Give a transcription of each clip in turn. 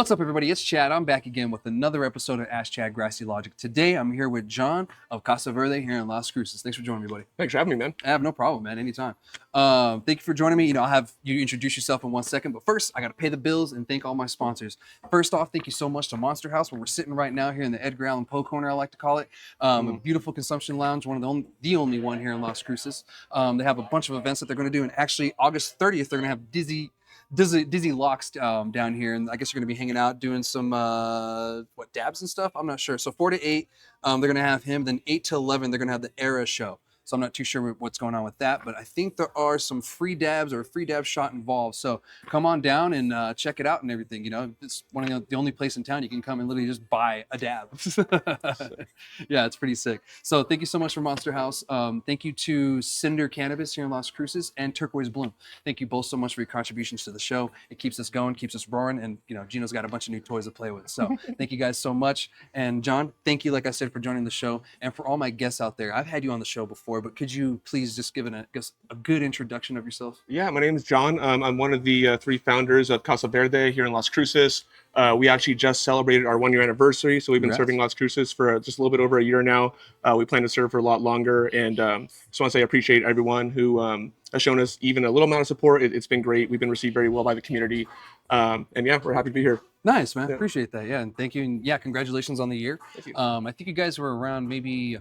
What's up, everybody? It's Chad. I'm back again with another episode of Ask Chad Grassy Logic. Today, I'm here with John of Casa Verde here in Las Cruces. Thanks for joining me, buddy. Thanks for having me, man. I have no problem, man. Anytime. Thank you for joining me. I'll have you introduce yourself in 1 second, but first, I got to pay the bills and thank all my sponsors. First off, thank you so much to Monster House, where we're sitting right now here in the Edgar Allan Poe corner, I like to call it. A beautiful consumption lounge, one of the only one here in Las Cruces. They have a bunch of events that they're going to do, and actually, August 30th, they're going to have Dizzy Locks down here, and I guess you're going to be hanging out doing some dabs and stuff. I'm not sure. So 4 to 8, they're going to have him. Then 8 to 11, they're going to have the Era show. So I'm not too sure what's going on with that, but I think there are some free dabs or a free dab shot involved. So come on down and check it out and everything. It's one of the only place in town you can come and literally just buy a dab. Yeah, it's pretty sick. So thank you so much for Monster House. Thank you to Cinder Cannabis here in Las Cruces and Turquoise Bloom. Thank you both so much for your contributions to the show. It keeps us going, keeps us roaring, and Gino's got a bunch of new toys to play with. So thank you guys so much. And John, thank you, like I said, for joining the show. And for all my guests out there, I've had you on the show before, but could you please just give a good introduction of yourself? Yeah, my name is John. I'm one of the 3 founders of Casa Verde here in Las Cruces. We actually just celebrated our 1-year anniversary, so we've been serving Las Cruces for just a little bit over a year now. We plan to serve for a lot longer, and just want to say I appreciate everyone who has shown us even a little amount of support. It's been great. We've been received very well by the community, and yeah, we're happy to be here. Nice, man. Yeah. Appreciate that. Yeah, and thank you. And yeah, congratulations on the year. Thank you. I think you guys were around maybe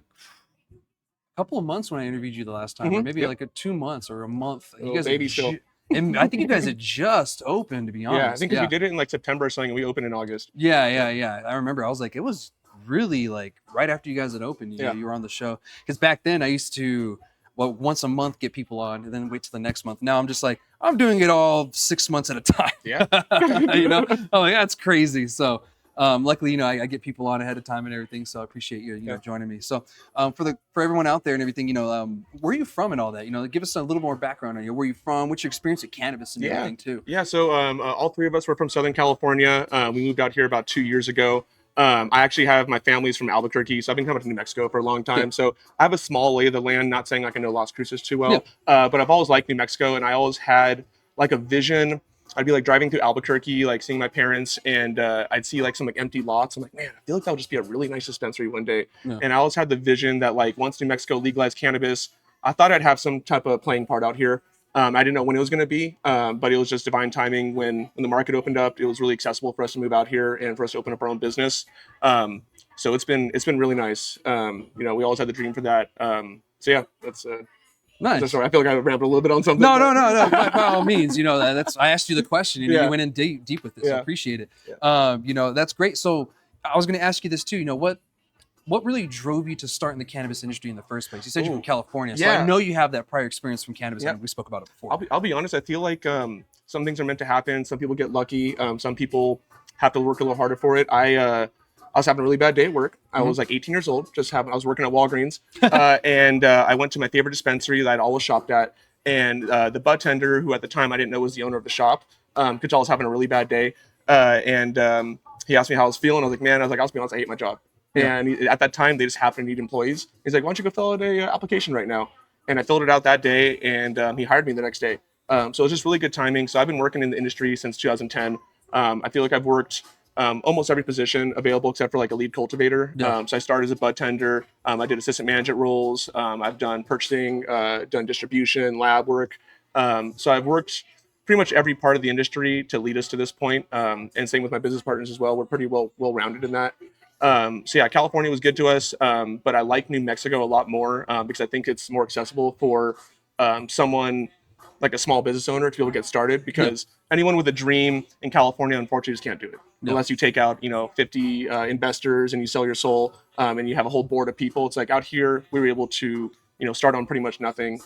couple of months when I interviewed you the last time, or maybe like 2 months or a month. You guys baby still. And I think you guys had just opened, to be honest. Yeah, I think we did it in like September or something, and we opened in August. Yeah. I remember. I was like, it was really like right after you guys had opened. You were on the show. Because back then I used to, once a month get people on, and then wait till the next month. Now I'm just like, I'm doing it all 6 months at a time. Yeah. I'm like, that's crazy. So. Luckily, I get people on ahead of time and everything, so I appreciate you, joining me. So, for everyone out there and everything, where are you from and all that? Give us a little more background on you. Where are you from? What's your experience with cannabis and everything too? Yeah. So, all 3 of us were from Southern California. We moved out here about 2 years ago. I actually have my family's from Albuquerque, so I've been coming to New Mexico for a long time. Yeah. So I have a small lay of the land. Not saying like I know Las Cruces too well, but I've always liked New Mexico, and I always had like a vision. I'd be like driving through Albuquerque, like seeing my parents, and I'd see like some like empty lots. I'm like, man, I feel like that would just be a really nice dispensary one day. Yeah. And I always had the vision that like once New Mexico legalized cannabis, I thought I'd have some type of playing part out here. I didn't know when it was going to be, but it was just divine timing when the market opened up. It was really accessible for us to move out here and for us to open up our own business. So it's been really nice. We always had the dream for that. So yeah, that's. Nice. Sorry, I feel like I rambled a little bit on something. No. By all means, that's. I asked you the question, and you went in deep with this. Yeah. I appreciate it. Yeah. That's great. So I was going to ask you this too. What really drove you to start in the cannabis industry in the first place? You said you're from California, so I know you have that prior experience from cannabis. And we spoke about it before. I'll be honest. I feel like some things are meant to happen. Some people get lucky. Some people have to work a little harder for it. I was having a really bad day at work. I was like 18 years old. I was working at Walgreens, and I went to my favorite dispensary that I'd always shopped at. And the bud tender, who at the time I didn't know was the owner of the shop, could tell I was having a really bad day. And he asked me how I was feeling. I was like, man, I'll be honest, I hate my job. Yeah. And at that time, they just happened to need employees. He's like, why don't you go fill out a application right now? And I filled it out that day, and he hired me the next day. So it was just really good timing. So I've been working in the industry since 2010. I feel like I've worked almost every position available except for like a lead cultivator. Yeah. So I started as a bud tender. I did assistant management roles. I've done purchasing, done distribution, lab work. So I've worked pretty much every part of the industry to lead us to this point. And same with my business partners as well. We're pretty well-rounded in that. So yeah, California was good to us. But I like New Mexico a lot more because I think it's more accessible for someone like a small business owner to be able to get started, because anyone with a dream in California, unfortunately, just can't do it unless you take out, 50 investors and you sell your soul and you have a whole board of people. It's like out here, we were able to, start on pretty much nothing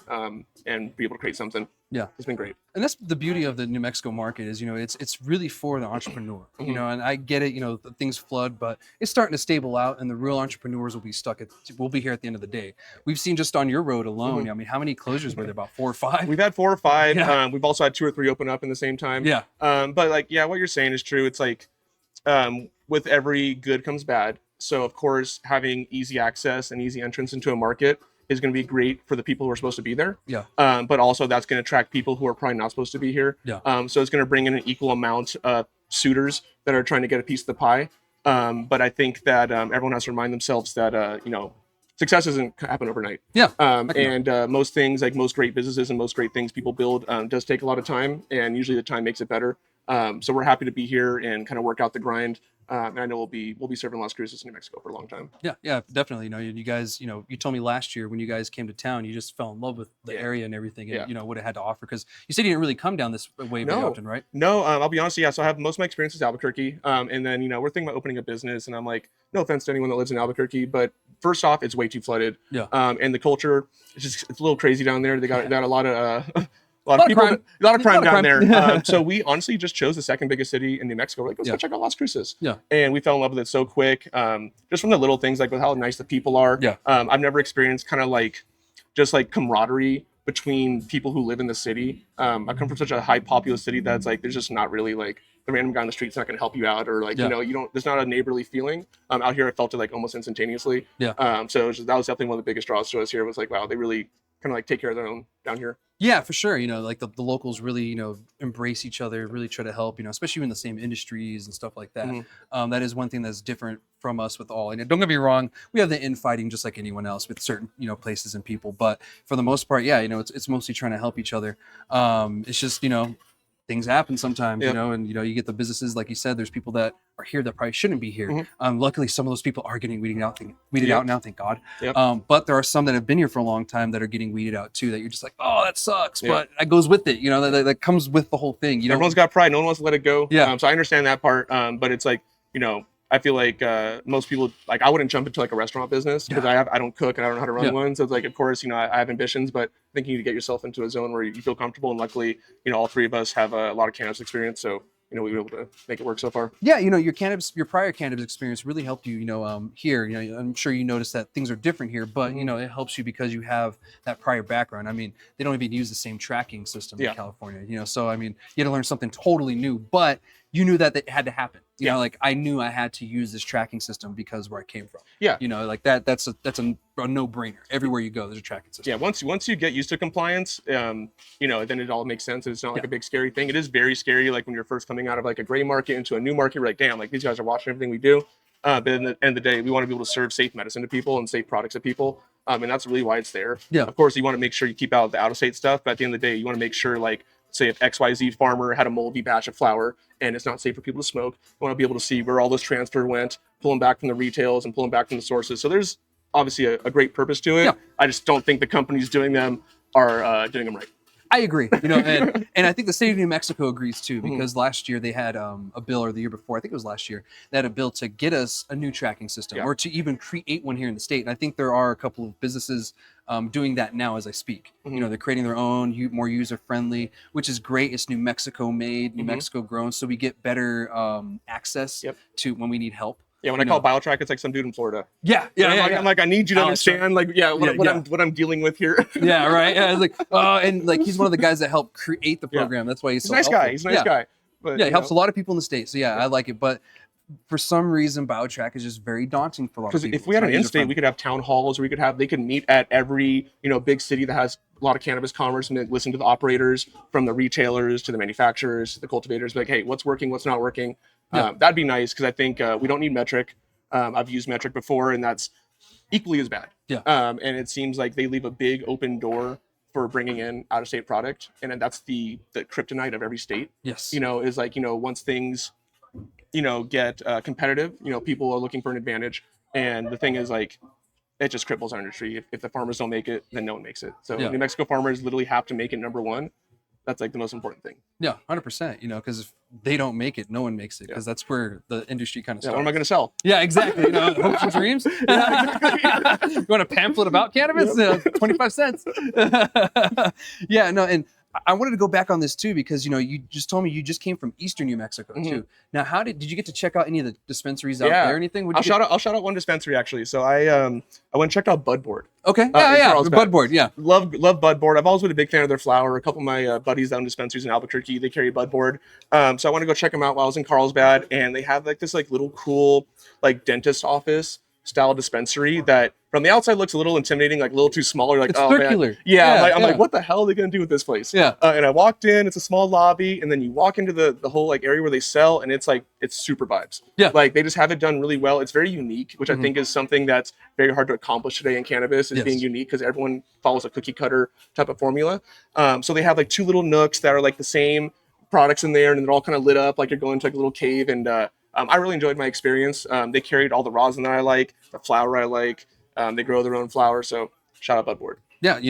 and be able to create something. Yeah. It's been great. And that's the beauty of the New Mexico market is, it's really for the entrepreneur, and I get it, things flood, but it's starting to stable out and the real entrepreneurs will be here at the end of the day. We've seen just on your road alone. I mean, how many closures were there? About 4 or 5? We've had 4 or 5. Yeah. We've also had 2 or 3 open up in the same time. Yeah. But what you're saying is true. It's like, with every good comes bad. So of course, having easy access and easy entrance into a market is going to be great for the people who are supposed to be there. Yeah. But also that's going to attract people who are probably not supposed to be here. Yeah. So it's going to bring in an equal amount of suitors that are trying to get a piece of the pie. But I think that everyone has to remind themselves that success doesn't happen overnight. Yeah. Most things, like most great businesses and most great things people build, does take a lot of time, and usually the time makes it better. So we're happy to be here and kind of work out the grind. And I know we'll be serving Las Cruces in New Mexico for a long time. Yeah, definitely. You guys, you told me last year when you guys came to town, you just fell in love with the area and everything, and what it had to offer. Because you said you didn't really come down this way very often, right? No, I'll be honest. Yeah, so I have most of my experiences in Albuquerque, and then we're thinking about opening a business, and I'm like, no offense to anyone that lives in Albuquerque, but first off, it's way too flooded. Yeah. And the culture, it's a little crazy down there. They got a lot of a lot of crime down there. So we honestly just chose the second biggest city in New Mexico. We're like, let's go check out Las Cruces. Yeah. And we fell in love with it so quick. Just from the little things, like with how nice the people are. Yeah. I've never experienced kind of like just like camaraderie between people who live in the city. I come from such a high populous city that's like there's just not really like the random guy on the street's not going to help you out, or like there's not a neighborly feeling. Out here I felt it like almost instantaneously. Yeah. So that was definitely one of the biggest draws to us here. Was like, wow, they really kind of like take care of their own down here. Yeah, for sure. Like the locals really, embrace each other, really try to help, especially in the same industries and stuff like that. Mm-hmm. That is one thing that's different from us with all. And don't get me wrong, we have the infighting just like anyone else with certain, places and people. But for the most part, yeah, it's mostly trying to help each other. It's just, things happen sometimes, and you get the businesses, like you said, there's people that are here that probably shouldn't be here. Mm-hmm. Luckily, some of those people are getting weeded out now, thank God. Yep. But there are some that have been here for a long time that are getting weeded out too, that you're just like, oh, that sucks. But that goes with it, that comes with the whole thing. Everyone's got pride. No one wants to let it go. Yeah. So I understand that part. But it's like, I feel like most people, like I wouldn't jump into like a restaurant business because I don't cook and I don't know how to run one. So it's like, of course, I have ambitions, but I think you need to get yourself into a zone where you feel comfortable. And luckily, all three of us have a lot of cannabis experience. So, we were able to make it work so far. Yeah, your prior cannabis experience really helped you, here. I'm sure you noticed that things are different here, but it helps you because you have that prior background. I mean, they don't even use the same tracking system in California, so I mean, you had to learn something totally new, but you knew that it had to happen. Like I knew I had to use this tracking system because where I came from. Yeah. Like that's a no-brainer. Everywhere you go, there's a tracking system. Yeah. Once you get used to compliance, then it all makes sense. It's not like a big scary thing. It is very scary. Like when you're first coming out of like a gray market into a new market, we're like, damn, like these guys are watching everything we do. But at the end of the day, we want to be able to serve safe medicine to people and safe products to people. And that's really why it's there. Yeah. Of course, you want to make sure you keep out the out-of-state stuff. But at the end of the day, you want to make sure, like, say if XYZ farmer had a moldy batch of flower and it's not safe for people to smoke, you want to be able to see where all this transfer went, pulling back from the retails and pulling back from the sources. So there's obviously a great purpose to it. Yeah. I just don't think the companies doing them are doing them right. I agree, and I think the state of New Mexico agrees too, because last year they had a bill, or the year before, I think it was last year, they had a bill to get us a new tracking system or to even create one here in the state. And I think there are a couple of businesses doing that now as I speak. They're creating their own, more user-friendly, which is great. It's New Mexico made, New Mexico grown, so we get better access to when we need help. Yeah, when I call BioTrack, it's like some dude in Florida. I'm like, I need you to understand, like, what I'm dealing with here. Yeah, right. Yeah, it's like, and like he's one of the guys that helped create the program. That's why he's so helpful. He's a nice guy. But, he helps a lot of people in the state. So I like it. But for some reason, BioTrack is just very daunting for a lot of people. Because if we had an in-state, we could have town halls, or they could meet at every big city that has a lot of cannabis commerce, and listen to the operators, from the retailers to the manufacturers, to the cultivators, like, hey, what's working, what's not working. That'd be nice, because I think we don't need metric. I've used metric before, and that's equally as bad. And it seems like they leave a big open door for bringing in out-of-state product, and then that's the kryptonite of every state. Yes. Is like, once things get competitive, people are looking for an advantage, and the thing is, like, it just cripples our industry. If the farmers don't make it, then no one makes it. So New Mexico farmers literally have to make it number one. That's like the most important thing. Yeah, 100%. Because if they don't make it, no one makes it, because that's where the industry kind of starts. What am I going to sell? Yeah, exactly. Hopes and dreams. You want a pamphlet about cannabis? 25 cents. And I wanted to go back on this too, because you just told me you just came from Eastern New Mexico too. Now, did you get to check out any of the dispensaries out there or anything? I'll shout out one dispensary actually. So I went and checked out Budboard. Okay. Budboard. Yeah. Love Budboard. I've always been a big fan of their flower. A couple of my buddies down in dispensaries in Albuquerque, they carry Budboard. So I want to go check them out while I was in Carlsbad, and they have like this like little cool like dentist office style dispensary that from the outside looks a little intimidating, like a little too small. You're like, It's oh circular. man, yeah. I'm Yeah. like, what the hell are they gonna do with this place? Yeah. And I walked in. It's a small lobby, and then you walk into the whole like area where they sell, and it's like it's super vibes. Yeah. Like they just have it done really well. It's very unique, which Mhm. I think is something that's very hard to accomplish today in cannabis, is Yes. being unique, because everyone follows a cookie cutter type of formula. So they have like two little nooks that are like the same products in there, and they're all kind of lit up like you're going to like a little cave. And I really enjoyed my experience. They carried all the rosin that I like, the flower I like. They grow their own flower, so shout out Budboard. Yeah,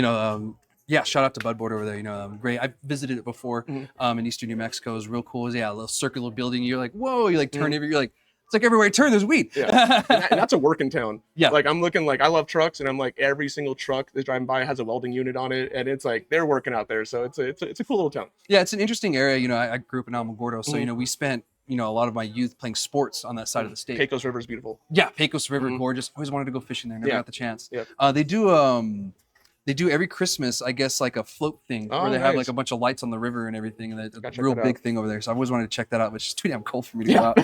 yeah, shout out to Budboard over there. Great. I visited it before. In eastern New Mexico. It was real cool. Yeah, a little circular building. You're like, whoa! You like turn every. You're like, it's like everywhere you turn, there's weed. Yeah, and that's a working town. Yeah. Like I'm looking, like I love trucks, and I'm like every single truck that's driving by has a welding unit on it, and it's like they're working out there. So it's a cool little town. Yeah, it's an interesting area. I grew up in Alamogordo, so we spent a lot of my youth playing sports on that side of the state. Pecos River is beautiful. Yeah, Pecos River, gorgeous. Always wanted to go fishing there. Never got the chance. Yeah. They do every Christmas, I guess, like a float thing where they have like a bunch of lights on the river and everything, and it's a real big thing over there. So I always wanted to check that out, but it's just too damn cold for me to go out.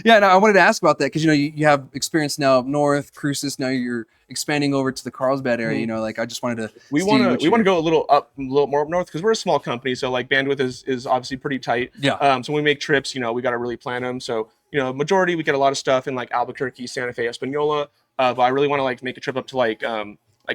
Yeah, no, I wanted to ask about that because you have experience now up north, Cruces. Now you're expanding over to the Carlsbad area. Like I just wanted to. We want to go a little more up north because we're a small company, so like bandwidth is obviously pretty tight. Yeah. So when we make trips, we got to really plan them. So majority we get a lot of stuff in like Albuquerque, Santa Fe, Espanola. But I really want to like make a trip up to like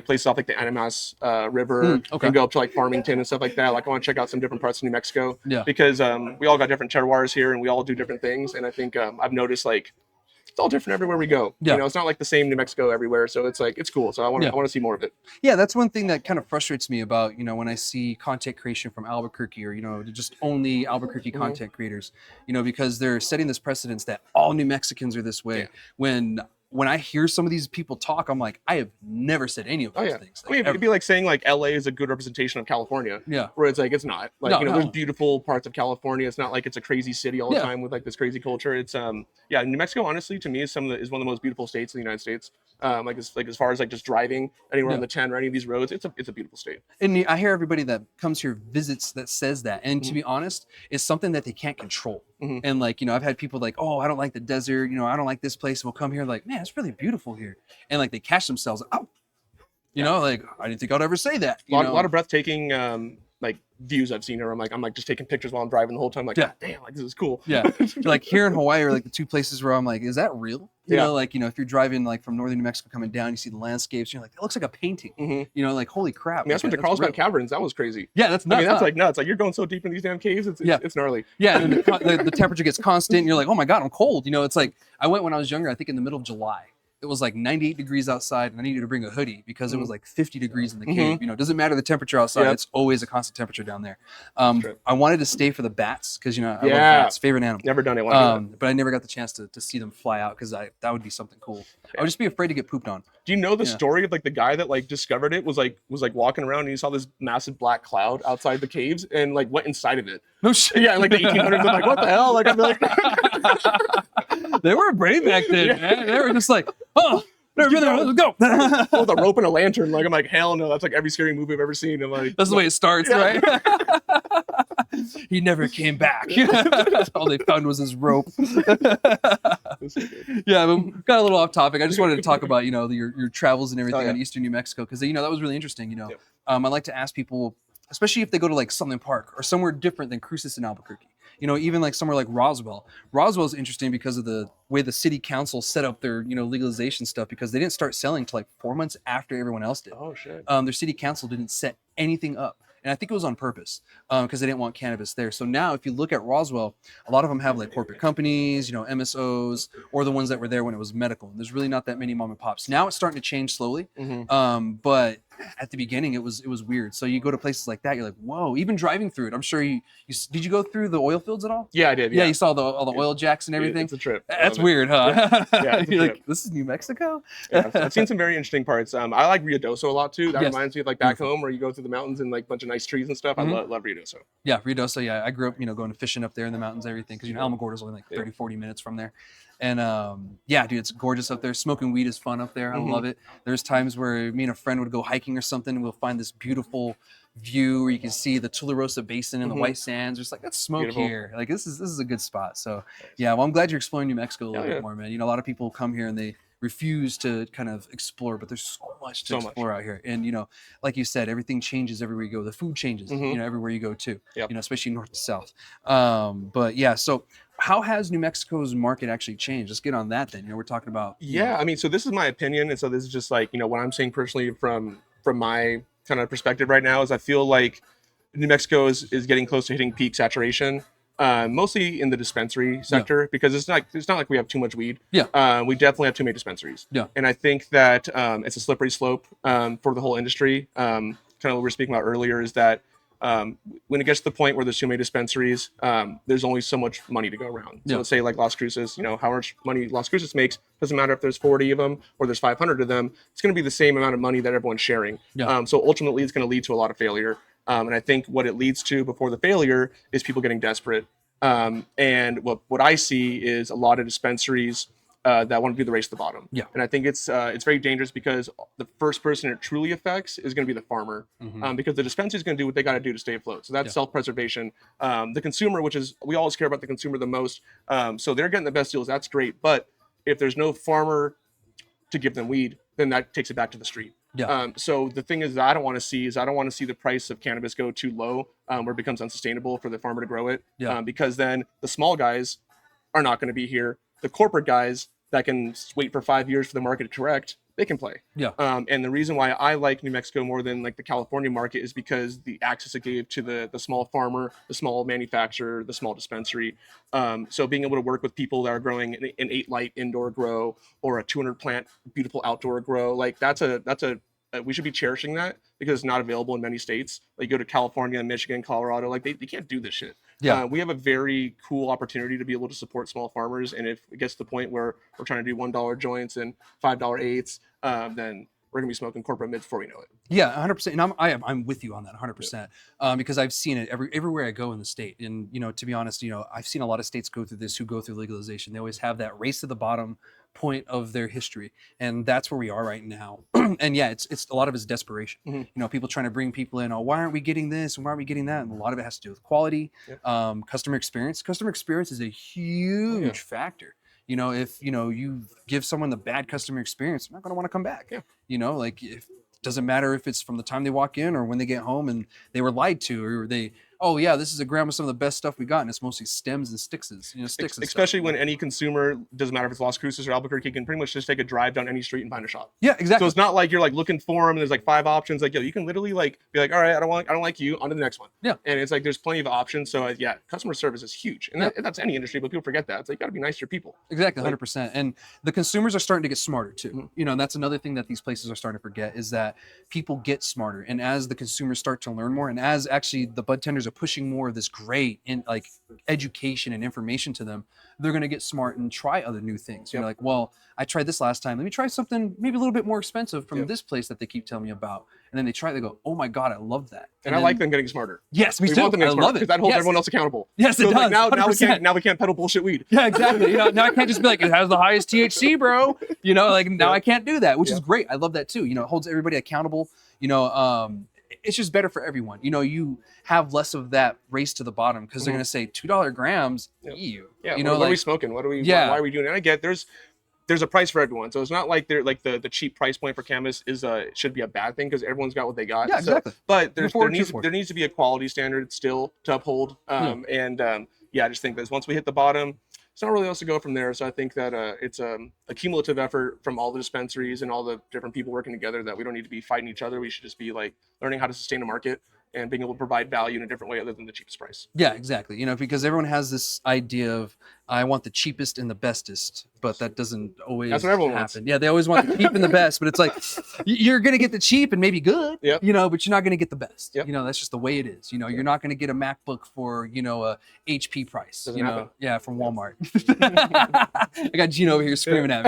places off like the Animas River and go up to like Farmington and stuff like that. Like I want to check out some different parts of New Mexico. Yeah. Because we all got different terroirs here and we all do different things. And I think I've noticed like it's all different everywhere we go. Yeah. It's not like the same New Mexico everywhere. So it's like it's cool. So I want to see more of it. Yeah, that's one thing that kind of frustrates me about when I see content creation from Albuquerque or just only Albuquerque content creators. Because they're setting this precedence that all New Mexicans are this way. Yeah. When I hear some of these people talk, I'm like, I have never said any of those things. Like, it'd be like saying like LA is a good representation of California. Yeah. Where it's like, it's not. Like, there's beautiful parts of California. It's not like it's a crazy city all the time with like this crazy culture. It's New Mexico, honestly, to me is one of the most beautiful states in the United States. As far as like just driving anywhere on the 10 or any of these roads, it's a beautiful state. And I hear everybody that comes here visits that says that. And to be honest, it's something that they can't control. And like, I've had people like, oh, I don't like the desert. I don't like this place. We'll come here like, man, it's really beautiful here. And like they catch themselves, like I didn't think I'd ever say that. A lot of breathtaking like views I've seen here. I'm like just taking pictures while I'm driving the whole time. Like, God damn, like this is cool. Yeah. Like here in Hawaii are like the two places where I'm like, is that real? If you're driving like from northern New Mexico coming down, you see the landscapes, you're like, that looks like a painting. Like, holy crap. I mean, that's what the Carlsbad Caverns, that was crazy. Yeah, that's nuts. That's like nuts. Like you're going so deep in these damn caves, it's gnarly. Yeah, and the temperature gets constant, and you're like, oh my God, I'm cold. It's like I went when I was younger, I think in the middle of July. It was like 98 degrees outside, and I needed to bring a hoodie because it was like 50 degrees in the cave. It doesn't matter the temperature outside; it's always a constant temperature down there. I wanted to stay for the bats because I love bats, favorite animal. Never done it. But I never got the chance to see them fly out because that would be something cool. I would just be afraid to get pooped on. Do you know the story of like the guy that like discovered it was like walking around and he saw this massive black cloud outside the caves and like went inside of it? No shit. Yeah, in like the 1800s. I'm like, what the hell? Like I'm like, they were brave back then, man. They were just like, oh, never been there. Let's go. With a rope and a lantern. Like I'm like, hell no. That's like every scary movie I've ever seen. I'm like, that's the way it starts, right? He never came back. All they found was his rope. Yeah, but got a little off topic. I just wanted to talk about your travels and everything on eastern New Mexico because that was really interesting. I like to ask people, especially if they go to like Sunland Park or somewhere different than Cruces and Albuquerque. Even like somewhere like Roswell. Roswell's interesting because of the way the city council set up their legalization stuff because they didn't start selling till like 4 months after everyone else did. Oh shit. Their city council didn't set anything up. And I think it was on purpose because they didn't want cannabis there. So now if you look at Roswell, a lot of them have like corporate companies, MSOs, or the ones that were there when it was medical. And there's really not that many mom and pops. Now it's starting to change slowly. But at the beginning, it was weird. So you go to places like that, you're like, whoa, even driving through it. I'm sure you did you go through the oil fields at all? Yeah, I did. Yeah, you saw all the oil jacks and everything? It's a trip. That's weird, huh? Yeah, you're like, this is New Mexico? Yeah, I've seen some very interesting parts. I like Ruidoso a lot too. That reminds me of like back home where you go through the mountains and like a bunch of nice trees and stuff. I love Ruidoso. Yeah, Ruidoso. Yeah, I grew up, going fishing up there in the mountains, everything. Because Alamogordo is only like 30, 40 minutes from there. And dude, it's gorgeous up there. Smoking weed is fun up there. I love it. There's times where me and a friend would go hiking or something, and we'll find this beautiful view where you can see the Tularosa Basin and the white sands. Just like, let's smoke here. Like this is a good spot. So yeah, well, I'm glad you're exploring New Mexico a little bit more, man. A lot of people come here and they refuse to kind of explore, but there's so much to So much. explore out here. And, you know, like you said, everything changes everywhere you go. The food changes, you know, everywhere you go too, Yep. you know, especially north to south. But yeah, so how has New Mexico's market actually changed? Let's get on that then. You know, we're talking about. Yeah, I mean, so this is my opinion, and so this is just like, you know, what I'm saying personally from my kind of perspective right now is I feel like New Mexico is getting close to hitting peak saturation, mostly in the dispensary sector, because it's not like we have too much weed. Yeah. We definitely have too many dispensaries. Yeah. And I think that it's a slippery slope for the whole industry. Kind of what we were speaking about earlier is that when it gets to the point where there's too many dispensaries, there's only so much money to go around. So let's say like Las Cruces, you know, how much money Las Cruces makes doesn't matter if there's 40 of them or there's 500 of them. It's going to be the same amount of money that everyone's sharing. So ultimately, it's going to lead to a lot of failure. And I think what it leads to before the failure is people getting desperate. And what I see is a lot of dispensaries that want to do the race to the bottom. Yeah. And I think it's very dangerous because the first person it truly affects is going to be the farmer, because the dispensary is going to do what they got to do to stay afloat. So that's self-preservation. The consumer, which is, we always care about the consumer the most. So they're getting the best deals. That's great. But if there's no farmer to give them weed, then that takes it back to the street. Yeah. So the thing is that I don't want to see the price of cannabis go too low, where it becomes unsustainable for the farmer to grow it. Because then the small guys are not going to be here. The corporate guys that can wait for 5 years for the market to correct, they can play. Yeah. And the reason why I like New Mexico more than like the California market is because the access it gave to the small farmer, the small manufacturer, the small dispensary. So being able to work with people that are growing an 8 light indoor grow or a 200 plant beautiful outdoor grow, like that's a we should be cherishing that because it's not available in many states. Like you go to California, Michigan, Colorado, like they can't do this shit. Yeah. We have a very cool opportunity to be able to support small farmers. And if it gets to the point where we're trying to do $1 joints and $5 eighths, then we're gonna be smoking corporate mids before we know it. Yeah, 100%. And I'm with you on that 100%. Because I've seen it everywhere I go in the state. And, you know, to be honest, you know, I've seen a lot of states go through this who go through legalization. They always have that race to the bottom point of their history. And that's where we are right now. And yeah, it's a lot of it's desperation. You know, people trying to bring people in, oh, why aren't we getting this? And why aren't we getting that? And a lot of it has to do with quality, customer experience. Customer experience is a huge factor. You know, if, you know, you give someone the bad customer experience, they're not going to want to come back. You know, like if doesn't matter if it's from the time they walk in or when they get home and they were lied to, or they, oh yeah, this is a gram of some of the best stuff we got, and it's mostly stems and sticks, you know, sticks. Especially when any consumer, doesn't matter if it's Las Cruces or Albuquerque, can pretty much just take a drive down any street and find a shop. Yeah, exactly. So it's not like you're like looking for them and there's like 5 options. Like, yo, you can literally like be like, all right, I don't like you, on to the next one. Yeah. And it's like there's plenty of options. So yeah, customer service is huge, and that's any industry, but people forget that. It's like you got to be nice to your people. Exactly, 100%. And the consumers are starting to get smarter too. You know, and that's another thing that these places are starting to forget is that people get smarter, and as the consumers start to learn more, and as actually the bud tenders are pushing more of this great in like education and information to them, they're going to get smart and try other new things. You're like, well, I tried this last time, let me try something maybe a little bit more expensive from this place that they keep telling me about. And then they try, they go, oh my God, I love that. And I like them getting smarter. Yes, me too. I love it because that holds everyone else accountable. Yes, it does. Like, now we can't peddle bullshit weed. Yeah, exactly. You know, now I can't just be like, it has the highest THC, bro. You know, like now I can't do that, which is great. I love that too. You know, it holds everybody accountable. You know, it's just better for everyone. You know, you have less of that race to the bottom because they're going to say $2 grams. Ew. Yeah. You know, what are we smoking? What are we? Why are we doing it? And I get there's a price for everyone. So it's not like they're like the cheap price point for cannabis is should be a bad thing because everyone's got what they got. Yeah, exactly. So, but there needs to be a quality standard still to uphold. I just think that once we hit the bottom, it's not really else to go from there. So I think that it's a cumulative effort from all the dispensaries and all the different people working together that we don't need to be fighting each other. We should just be like learning how to sustain a market and being able to provide value in a different way other than the cheapest price. Yeah, exactly. You know, because everyone has this idea of I want the cheapest and the bestest, but that doesn't always That's what everyone happen. wants. Yeah, they always want the cheap and the best, but it's like you're gonna get the cheap and maybe good, you know, but you're not gonna get the best. You know, that's just the way it is. You know, you're not gonna get a MacBook for, you know, a HP price. Doesn't you know, happen. from Walmart. I got Gino over here screaming at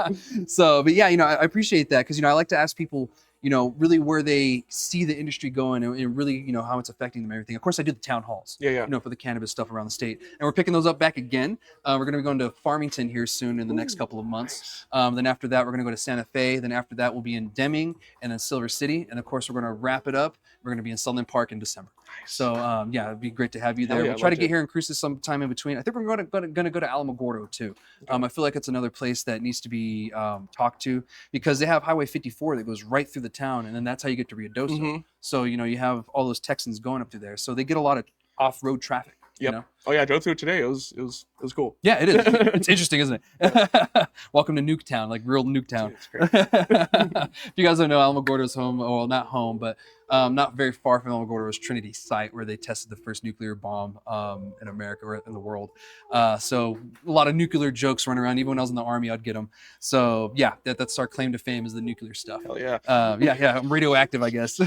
me. So, but yeah, you know, I appreciate that because, you know, I like to ask people, really where they see the industry going and really, how it's affecting them and everything. Of course, I do the town halls, Yeah, for the cannabis stuff around the state. And we're picking those up back again. We're going to be going to Farmington here soon in the next couple of months. Then after that, we're going to go to Santa Fe. Then after that, we'll be in Deming and then Silver City. And of course, we're going to wrap it up. We're going to be in Sutherland Park in December. So it'd be great to have you there. Yeah, We'll try to get here in Cruces sometime in between. I think we're going to go to Alamogordo too. Okay. I feel like it's another place that needs to be talked to because they have Highway 54 that goes right through the town, and then that's how you get to Ruidoso. Mhm. So you have all those Texans going up through there. So they get a lot of off-road traffic. Yep. Oh yeah, I drove through it today. It was cool. Yeah, it is. It's interesting, isn't it? Welcome to Nuketown, like real Nuketown. If you guys don't know, Alamogordo's home. Well, not home, but not very far from Alamogordo's Trinity site where they tested the first nuclear bomb in America or in the world. So a lot of nuclear jokes run around. Even when I was in the Army, I'd get them. So yeah, that's our claim to fame is the nuclear stuff. Hell yeah. Yeah, I'm radioactive, I guess.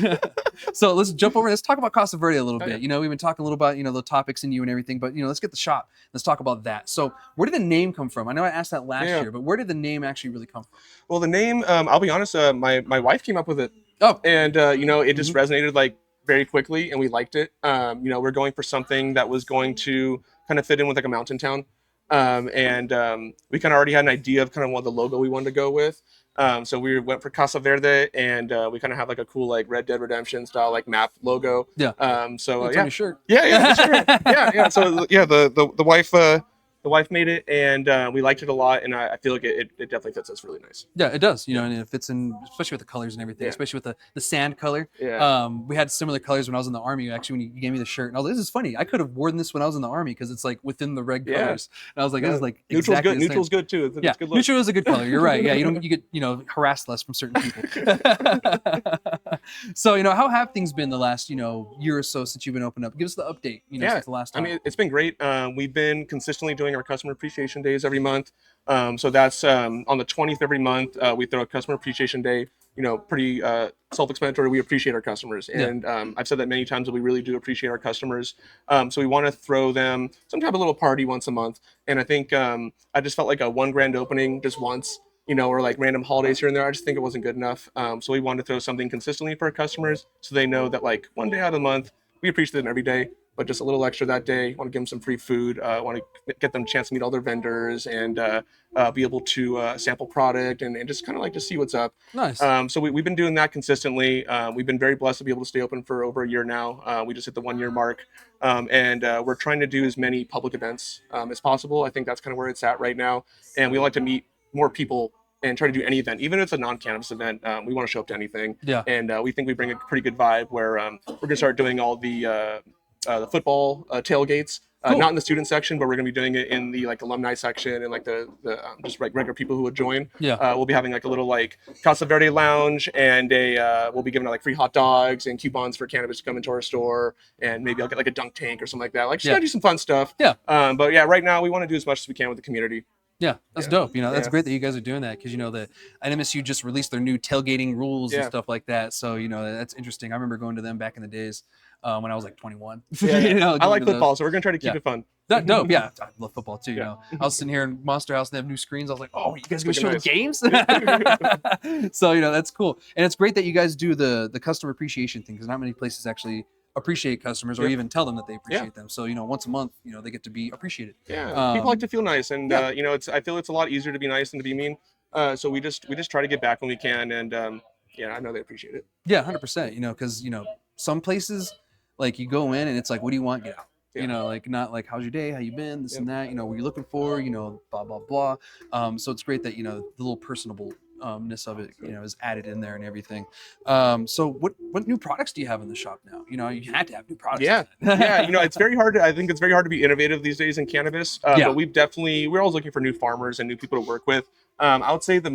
So let's jump over. Let's talk about Casa Verde a little bit. Yeah. We've been talking a little about the topics in you and everything, but let's get the shop. Let's talk about that. So where did the name come from? I know I asked that last year, but where did the name actually really come from? Well, the name, I'll be honest, my wife came up with it. Oh, and it just resonated like very quickly, and we liked it. We're going for something that was going to kind of fit in with like a mountain town, and we kind of already had an idea of kind of what the logo we wanted to go with. So we went for Casa Verde, and we kind of have like a cool like Red Dead Redemption style like map logo. Yeah. It's on your shirt. Yeah, sure. yeah. So yeah, the wife made it, and we liked it a lot, and I feel like it definitely fits us really nice. Yeah, it does. And it fits in, especially with the colors and everything, especially with the sand color. Yeah. We had similar colors when I was in the Army. Actually, when you gave me the shirt, and I was like, this is funny. I could have worn this when I was in the Army because it's like within the red colors. And I was like, this is like neutral's exactly good. the same. Neutral's good too. It's good look. Neutral is a good color. You're right. Yeah, you get harassed less from certain people. So how have things been the last year or so since you've been opened up? Give us the update. Since the last time. I mean, it's been great. We've been consistently doing our customer appreciation days every month. So that's on the 20th every month. We throw a customer appreciation day. Pretty self-explanatory. We appreciate our customers, and I've said that many times that we really do appreciate our customers. So we want to throw them some type of little party once a month. And I think I just felt like a one grand opening just once. Or like random holidays here and there. I just think it wasn't good enough. So we wanted to throw something consistently for our customers so they know that like one day out of the month, we appreciate them every day, but just a little extra that day. Want to give them some free food. Want to get them a chance to meet all their vendors and be able to sample product and just kind of like to see what's up. Nice. So we've been doing that consistently. We've been very blessed to be able to stay open for over a year now. We just hit the 1 year mark. And we're trying to do as many public events as possible. I think that's kind of where it's at right now. And we like to meet more people and try to do any event, even if it's a non-cannabis event. We want to show up to anything. Yeah. And we think we bring a pretty good vibe where we're going to start doing all the football tailgates. Cool. Not in the student section, but we're going to be doing it in the like alumni section and like the just like regular people who would join. Yeah. We'll be having like a little like Casa Verde lounge, and we'll be giving out like free hot dogs and coupons for cannabis to come into our store, and maybe I'll get like a dunk tank or something like that. Like just gotta do some fun stuff. Yeah. But yeah, right now we want to do as much as we can with the community. Yeah, that's dope. That's great that you guys are doing that because the NMSU just released their new tailgating rules and stuff like that. So that's interesting. I remember going to them back in the days when I was like 21. I like football, so we're gonna try to keep it fun. That dope. Yeah, I love football too. I was sitting here in Monster House and they have new screens. I was like, oh, you guys gonna show the games? So that's cool, and it's great that you guys do the customer appreciation thing because not many places actually appreciate customers or even tell them that they appreciate them. So once a month they get to be appreciated. People like to feel nice, and I feel it's a lot easier to be nice than to be mean. So we just try to get back when we can, and I know they appreciate it. Yeah, 100%. Because some places like you go in and it's like, what do you want? Get out. Like not like how's your day, how you been, this and that, what you're looking for, blah blah blah. So it's great that the little personable ness of it is added in there and everything. So what new products do you have in the shop now? You had to have new products. It's very hard I think it's very hard to be innovative these days in cannabis, but we're always looking for new farmers and new people to work with. I would say the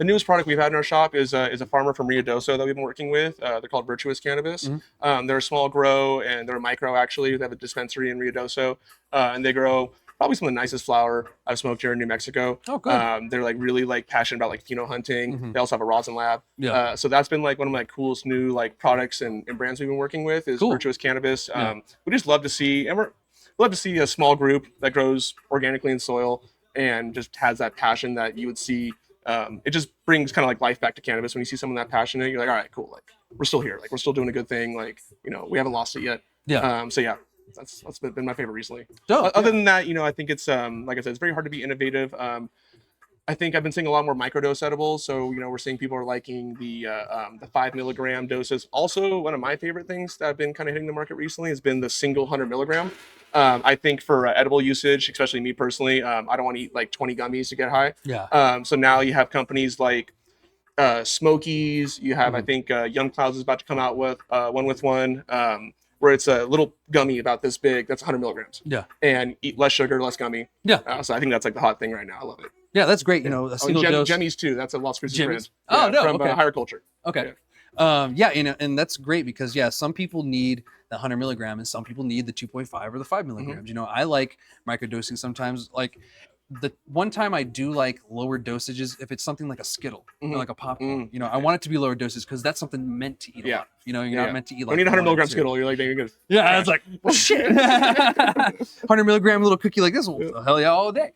newest product we've had in our shop is a farmer from Ruidoso that we've been working with. They're called Turquoise Cannabis. They're a small grow, and they're a micro actually. They have a dispensary in Ruidoso, and they grow probably some of the nicest flower I've smoked here in New Mexico. Oh, good. They're like really like passionate about like pheno hunting. They also have a rosin lab. Yeah. So that's been like one of my coolest new like products and brands we've been working with is Turquoise Cannabis. We just love to see, and we love to see a small group that grows organically in soil and just has that passion that you would see it just brings kind of like life back to cannabis when you see someone that passionate. You're like, all right, cool, like we're still here, like we're still doing a good thing, like we haven't lost it yet. So yeah, that's been my favorite recently. Other than that, I think it's like I said, it's very hard to be innovative. I think I've been seeing a lot more microdose edibles. So, we're seeing people are liking the 5 milligram doses. Also, one of my favorite things that have been kind of hitting the market recently has been the single 100 milligram. I think for edible usage, especially me personally, I don't want to eat like 20 gummies to get high. So now you have companies like Smokies. You have, I think, Young Clouds is about to come out with one. Where it's a little gummy about this big. That's 100 milligrams. And eat less sugar, less gummy. So I think that's like the hot thing right now. I love it. Yeah, that's great. A single dose. Jemmies too. That's a Las Cruces brand. Oh, no. From Okay. Higher Culture. Okay. And that's great because some people need the 100 milligram and some people need the 2.5 or the 5 milligrams. I like microdosing sometimes. Like the one time I do like lower dosages if it's something like a Skittle, like a popcorn. I want it to be lower doses because that's something meant to eat a lot. You're not meant to eat like. When you need 100 milligram Skittle, you're like, you're good. Yeah, it's like, well, shit. 100 milligram little cookie like this, hell yeah, all day.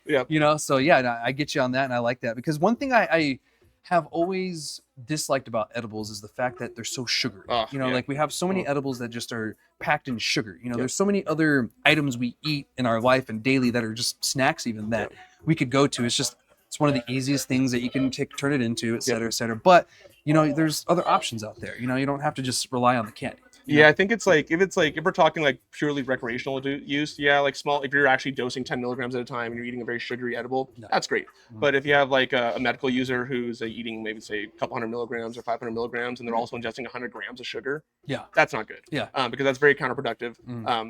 So yeah, I get you on that, and I like that because one thing I have always disliked about edibles is the fact that they're so sugary. Like we have so many edibles that just are packed in sugar. There's so many other items we eat in our life and daily that are just snacks even that we could go to. It's one of the easiest things that you can turn it into, et cetera, et cetera. But, there's other options out there. You don't have to just rely on the candy. I think it's like if we're talking like purely recreational use, like small, if you're actually dosing 10 milligrams at a time and you're eating a very sugary edible, that's great. But if you have like a medical user who's eating maybe say a couple hundred milligrams or 500 milligrams and they're also ingesting 100 grams of sugar, that's not good. Because that's very counterproductive.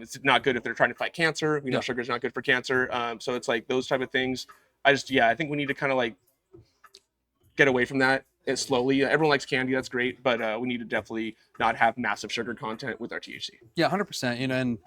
It's not good if they're trying to fight cancer. Sugar's not good for cancer. So it's like those type of things. I think we need to kind of like get away from that. Slowly. Everyone likes candy, that's great, but we need to definitely not have massive sugar content with our THC. 100%.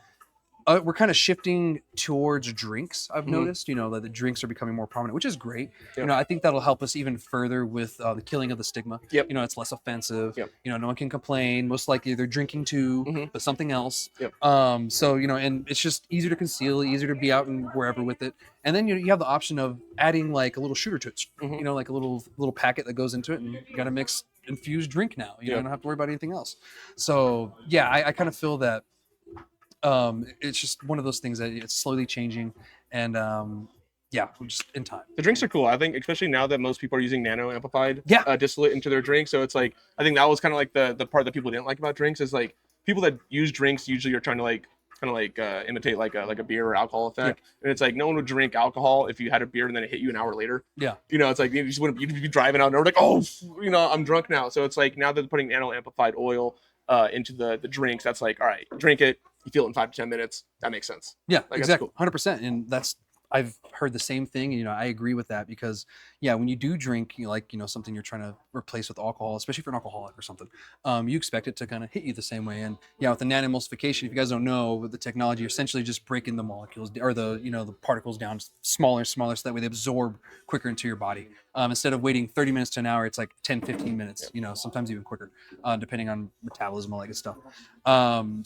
And we're kind of shifting towards drinks. I've noticed, that the drinks are becoming more prominent, which is great. I think that'll help us even further with the killing of the stigma. It's less offensive. No one can complain. Most likely they're drinking too, but something else. So and it's just easier to conceal, easier to be out and wherever with it. And then you have the option of adding like a little shooter to it. Like a little packet that goes into it, and you got to mix infused drink now. You don't have to worry about anything else. So I kind of feel that. It's just one of those things that it's slowly changing, and we're just in time. The drinks are cool. I think, especially now that most people are using nano amplified distillate into their drink. So it's like, I think that was kind of like the part that people didn't like about drinks is like people that use drinks usually are trying to like kind of like imitate like a beer or alcohol effect. And it's like no one would drink alcohol if you had a beer and then it hit you an hour later. It's like you just wouldn't, you'd be driving out and we're like, oh, I'm drunk now. So it's like now that they're putting nano amplified oil into the drinks, that's like, all right, drink it. You feel it in 5 to 10 minutes. That makes sense. Like, exactly. Cool. 100%. And I've heard the same thing. And, I agree with that because when you do drink, something you're trying to replace with alcohol, especially for an alcoholic or something, you expect it to kind of hit you the same way. And with the nanoemulsification, if you guys don't know, with the technology, you're essentially just breaking the molecules or the particles down smaller and smaller so that way they absorb quicker into your body. Instead of waiting 30 minutes to an hour, it's like 10, 15 minutes, sometimes even quicker, depending on metabolism, all that good stuff. I'm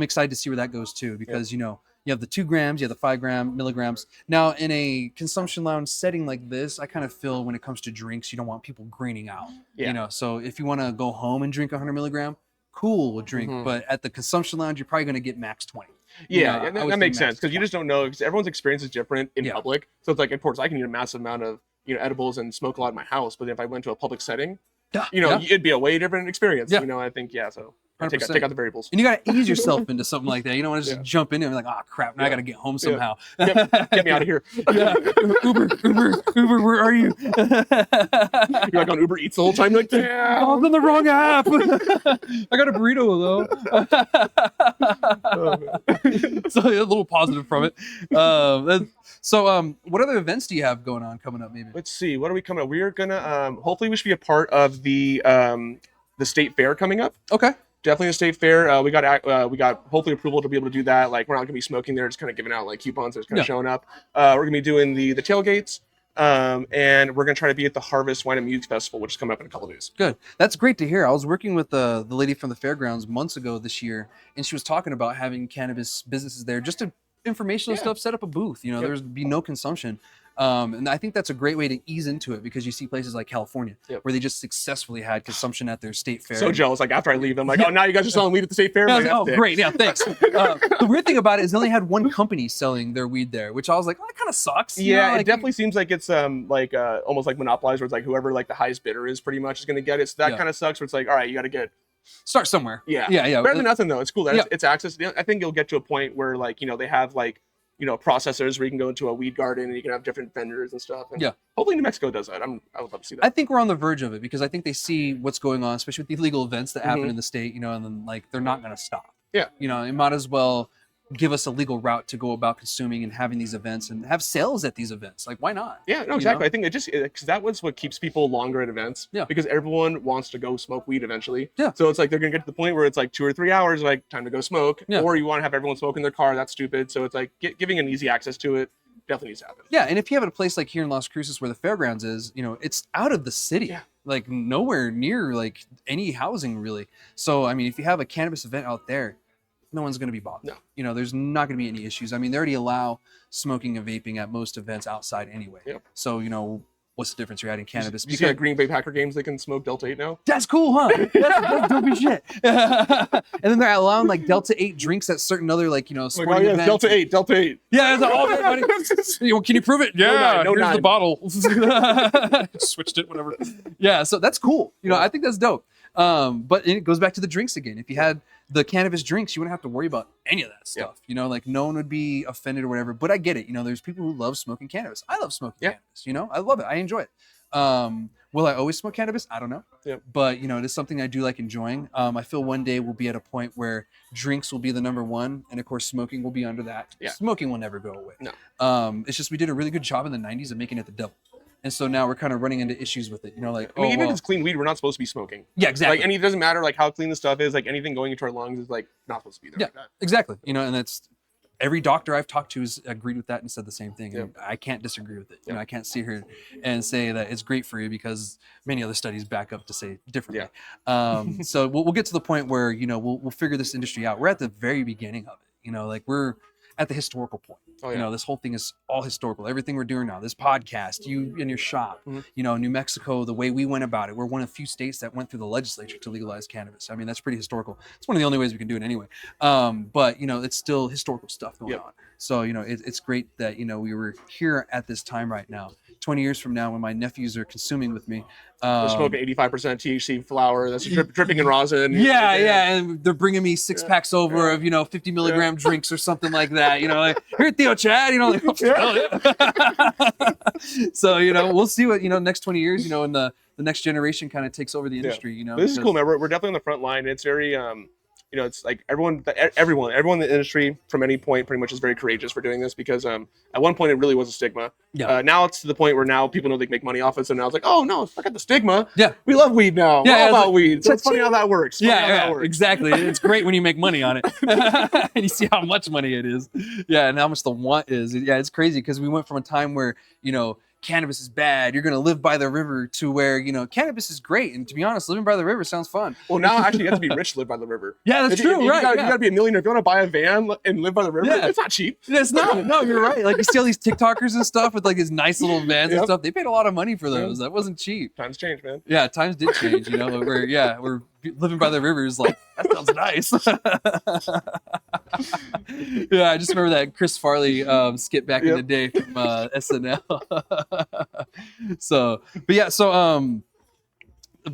excited to see where that goes too, because, you have the 2 grams, you have the 5 milligrams. Now, in a consumption lounge setting like this, I kind of feel when it comes to drinks, you don't want people greening out. So if you want to go home and drink 100 milligram, cool, drink. But at the consumption lounge, you're probably going to get max 20. And that makes sense because you just don't know because everyone's experience is different in public. So it's like, of course, I can eat a massive amount of edibles and smoke a lot in my house, but if I went to a public setting, it'd be a way different experience. I think so. Take out the variables. And you got to ease yourself into something like that. You don't want to just jump in and be like, oh, crap, now I got to get home somehow. Get me out of here. Uber, where are you? You're like on Uber Eats the whole time. You're like, I was on the wrong app. I got a burrito, though. So a little positive from it. So what other events do you have going on coming up, maybe? Let's see. What are we coming up? We're going to, hopefully we should be a part of the state fair coming up. Okay. Definitely a state fair. We got hopefully approval to be able to do that. Like we're not gonna be smoking there, just kind of giving out like coupons that's kind of showing up. We're gonna be doing the tailgates, and we're gonna try to be at the Harvest Wine and Music Festival, which is coming up in a couple of days. Good. That's great to hear. I was working with the lady from the fairgrounds months ago this year, and she was talking about having cannabis businesses there, just to informational stuff, set up a booth. There's be no consumption. And I think that's a great way to ease into it because you see places like California where they just successfully had consumption at their state fair. So jealous. Like after I leave, I'm like, oh, now you guys are selling weed at the state fair. Yeah, Like, oh, great. Yeah, thanks. The weird thing about it is they only had one company selling their weed there, which I was like, oh, that kind of sucks. Yeah, like, it definitely seems like it's almost like monopolized, where it's like whoever like the highest bidder is pretty much is going to get it. So that kind of sucks. Where it's like, all right, you got to get start somewhere. Yeah. Yeah. Better than nothing though. It's cool that it's access. I think you'll get to a point where like, they have like, processors where you can go into a weed garden and you can have different vendors and stuff. And hopefully New Mexico does that. I would love to see that. I think we're on the verge of it because I think they see what's going on, especially with the illegal events that happen in the state, and then like they're not going to stop. Yeah. It might as well give us a legal route to go about consuming and having these events and have sales at these events. Like, why not? Yeah, no, exactly. I think because that was what keeps people longer at events. Yeah. Because everyone wants to go smoke weed eventually. Yeah. So it's like they're going to get to the point where it's like 2 or 3 hours, like time to go smoke. Yeah. Or you want to have everyone smoke in their car. That's stupid. So it's like giving an easy access to it definitely needs to happen. Yeah. And if you have a place like here in Las Cruces where the fairgrounds is, it's out of the city. Yeah. Like nowhere near like any housing really. So, I mean, if you have a cannabis event out there, no one's going to be bothered. No. There's not going to be any issues. I mean, they already allow smoking and vaping at most events outside anyway. Yep. So, what's the difference you're adding cannabis? You see at Green Bay Packer games, they can smoke Delta 8 now? That's cool, huh? That's dope as shit. And then they're allowing like Delta 8 drinks at certain other sporting events. Delta 8, Delta 8. Yeah, it's like, oh, buddy. Can you prove it? Yeah, no here's nine. the bottle. Switched it, whatever. Yeah, so that's cool. I think that's dope. But it goes back to the drinks again. If you had the cannabis drinks, you wouldn't have to worry about any of that stuff. Like no one would be offended or whatever. But I get it. There's people who love smoking cannabis. I love smoking cannabis. I love it. I enjoy it. Will I always smoke cannabis? I don't know. But it is something I do like enjoying. I feel one day we'll be at a point where drinks will be the number one, and of course smoking will be under that. Smoking will never go away. No. It's just we did a really good job in the 90s of making it the devil. And so now we're kind of running into issues with it, like, even if it's clean weed, we're not supposed to be smoking. Yeah, exactly. Like, it doesn't matter like how clean the stuff is. Like anything going into our lungs is like not supposed to be there. Yeah, like that. exactly. And that's every doctor I've talked to has agreed with that and said the same thing. And I can't disagree with it. I can't sit here and say that it's great for you because many other studies back up to say differently. So we'll get to the point where we'll figure this industry out. We're at the very beginning of it. Like we're at the historical point. This whole thing is all historical. Everything we're doing now, this podcast, you in your shop, New Mexico, the way we went about it. We're one of the few states that went through the legislature to legalize cannabis. I mean, that's pretty historical. It's one of the only ways we can do it anyway. But it's still historical stuff going on. So, it's great that, we were here at this time right now. 20 years from now when my nephews are consuming with me. They're smoking 85% THC flower that's dripping in rosin. And they're bringing me 6 packs over of 50 milligram drinks or something like that. Like, here, Theo Chad. So we'll see what next 20 years. And the next generation kind of takes over the industry. This is cool, man. We're definitely on the front line. It's very it's like everyone in the industry from any point pretty much is very courageous for doing this because at one point it really was a stigma. Now it's to the point where now people know they can make money off it. So now it's like, oh no, look at the stigma. We love weed now. We're all about weed. So it's funny how that works. Exactly. It's great when you make money on it and you see how much money it is. And how much the want is. It's crazy because we went from a time where cannabis is bad, you're going to live by the river, to where cannabis is great. And to be honest, living by the river sounds fun. Well, now actually you have to be rich to live by the river. That's true. You got to be a millionaire. If you want to buy a van and live by the river, it's not cheap. It's not. No, you're right. Like you see all these TikTokers and stuff with like these nice little vans and stuff. They paid a lot of money for those. That wasn't cheap. Times change, man. Yeah, times did change. We're living by the river is like, that sounds nice. I just remember that Chris Farley skit back in the day from SNL. So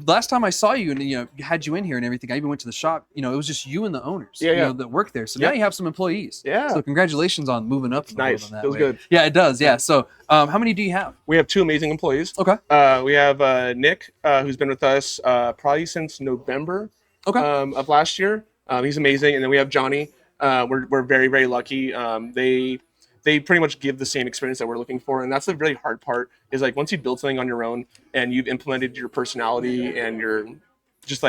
last time I saw you and had you in here and everything, I even went to the shop. It was just you and the owners that work there. So now you have some employees. So congratulations on moving up. Nice. On that Feels good. Yeah, it does. Yeah. So how many do you have? We have 2 amazing employees. Okay. We have Nick, who's been with us probably since November of last year. He's amazing. And then we have Johnny. We're very, very lucky. They pretty much give the same experience that we're looking for. And that's the really hard part is like once you build something on your own and you've implemented your personality and you're just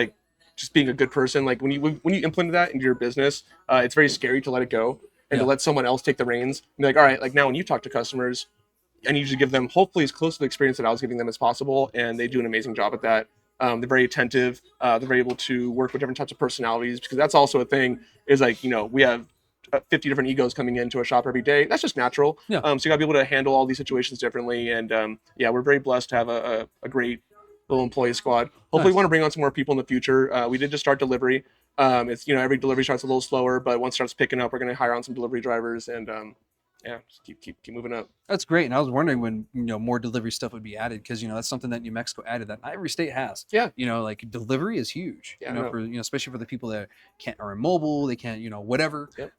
being a good person, like when you implement that into your business, it's very scary to let it go and to let someone else take the reins and be like, all right, like now when you talk to customers, I need you to give them hopefully as close to the experience that I was giving them as possible. And they do an amazing job at that. They're very attentive. They're very able to work with different types of personalities because that's also a thing is like, we have 50 different egos coming into a shop every day. That's just natural. Yeah. So you got to be able to handle all these situations differently. And yeah, we're very blessed to have a great little employee squad. Hopefully, Nice. we want to bring on some more people in the future. We did just start delivery. It's every delivery starts a little slower, but once it starts picking up, we're going to hire on some delivery drivers and yeah, just keep moving up. That's great. And I was wondering when, more delivery stuff would be added because, that's something that New Mexico added that not every state has. Yeah. Like delivery is huge, Yeah, I know. for, especially for the people that are immobile, they can't, whatever. Yep.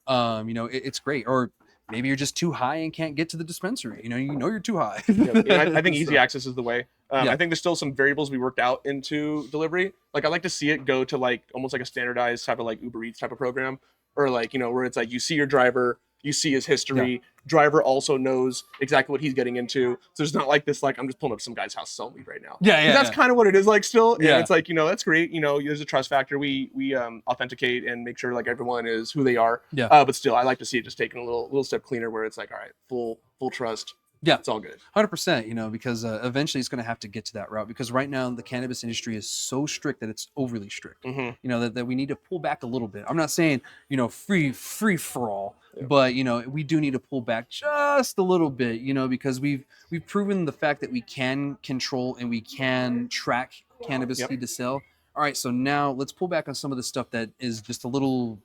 It's great. Or maybe you're just too high and can't get to the dispensary. You're too high. I think easy So, access is the way. Yeah. I think there's still some variables we worked out into delivery. Like I like to see it go to like almost like a standardized type of like Uber Eats type of program, or like where it's like you see your driver, you see his history. Driver also knows exactly what he's getting into. So there's not like this like I'm just pulling up some guy's house selling weed right now. Yeah. That's kind of what it is like still. Yeah. And it's like that's great. There's a trust factor. We authenticate and make sure like everyone is who they are. Yeah. But still, I like to see it just taking a little step cleaner where it's like all right, full trust. Yeah, it's all good. 100%. Because eventually it's going to have to get to that route because right now the cannabis industry is so strict that it's overly strict. Mm-hmm. That we need to pull back a little bit. I'm not saying free for all, but we do need to pull back just a little bit. Because we've proven the fact that we can control and we can track cannabis seed to sell. All right, so now let's pull back on some of the stuff that is just a little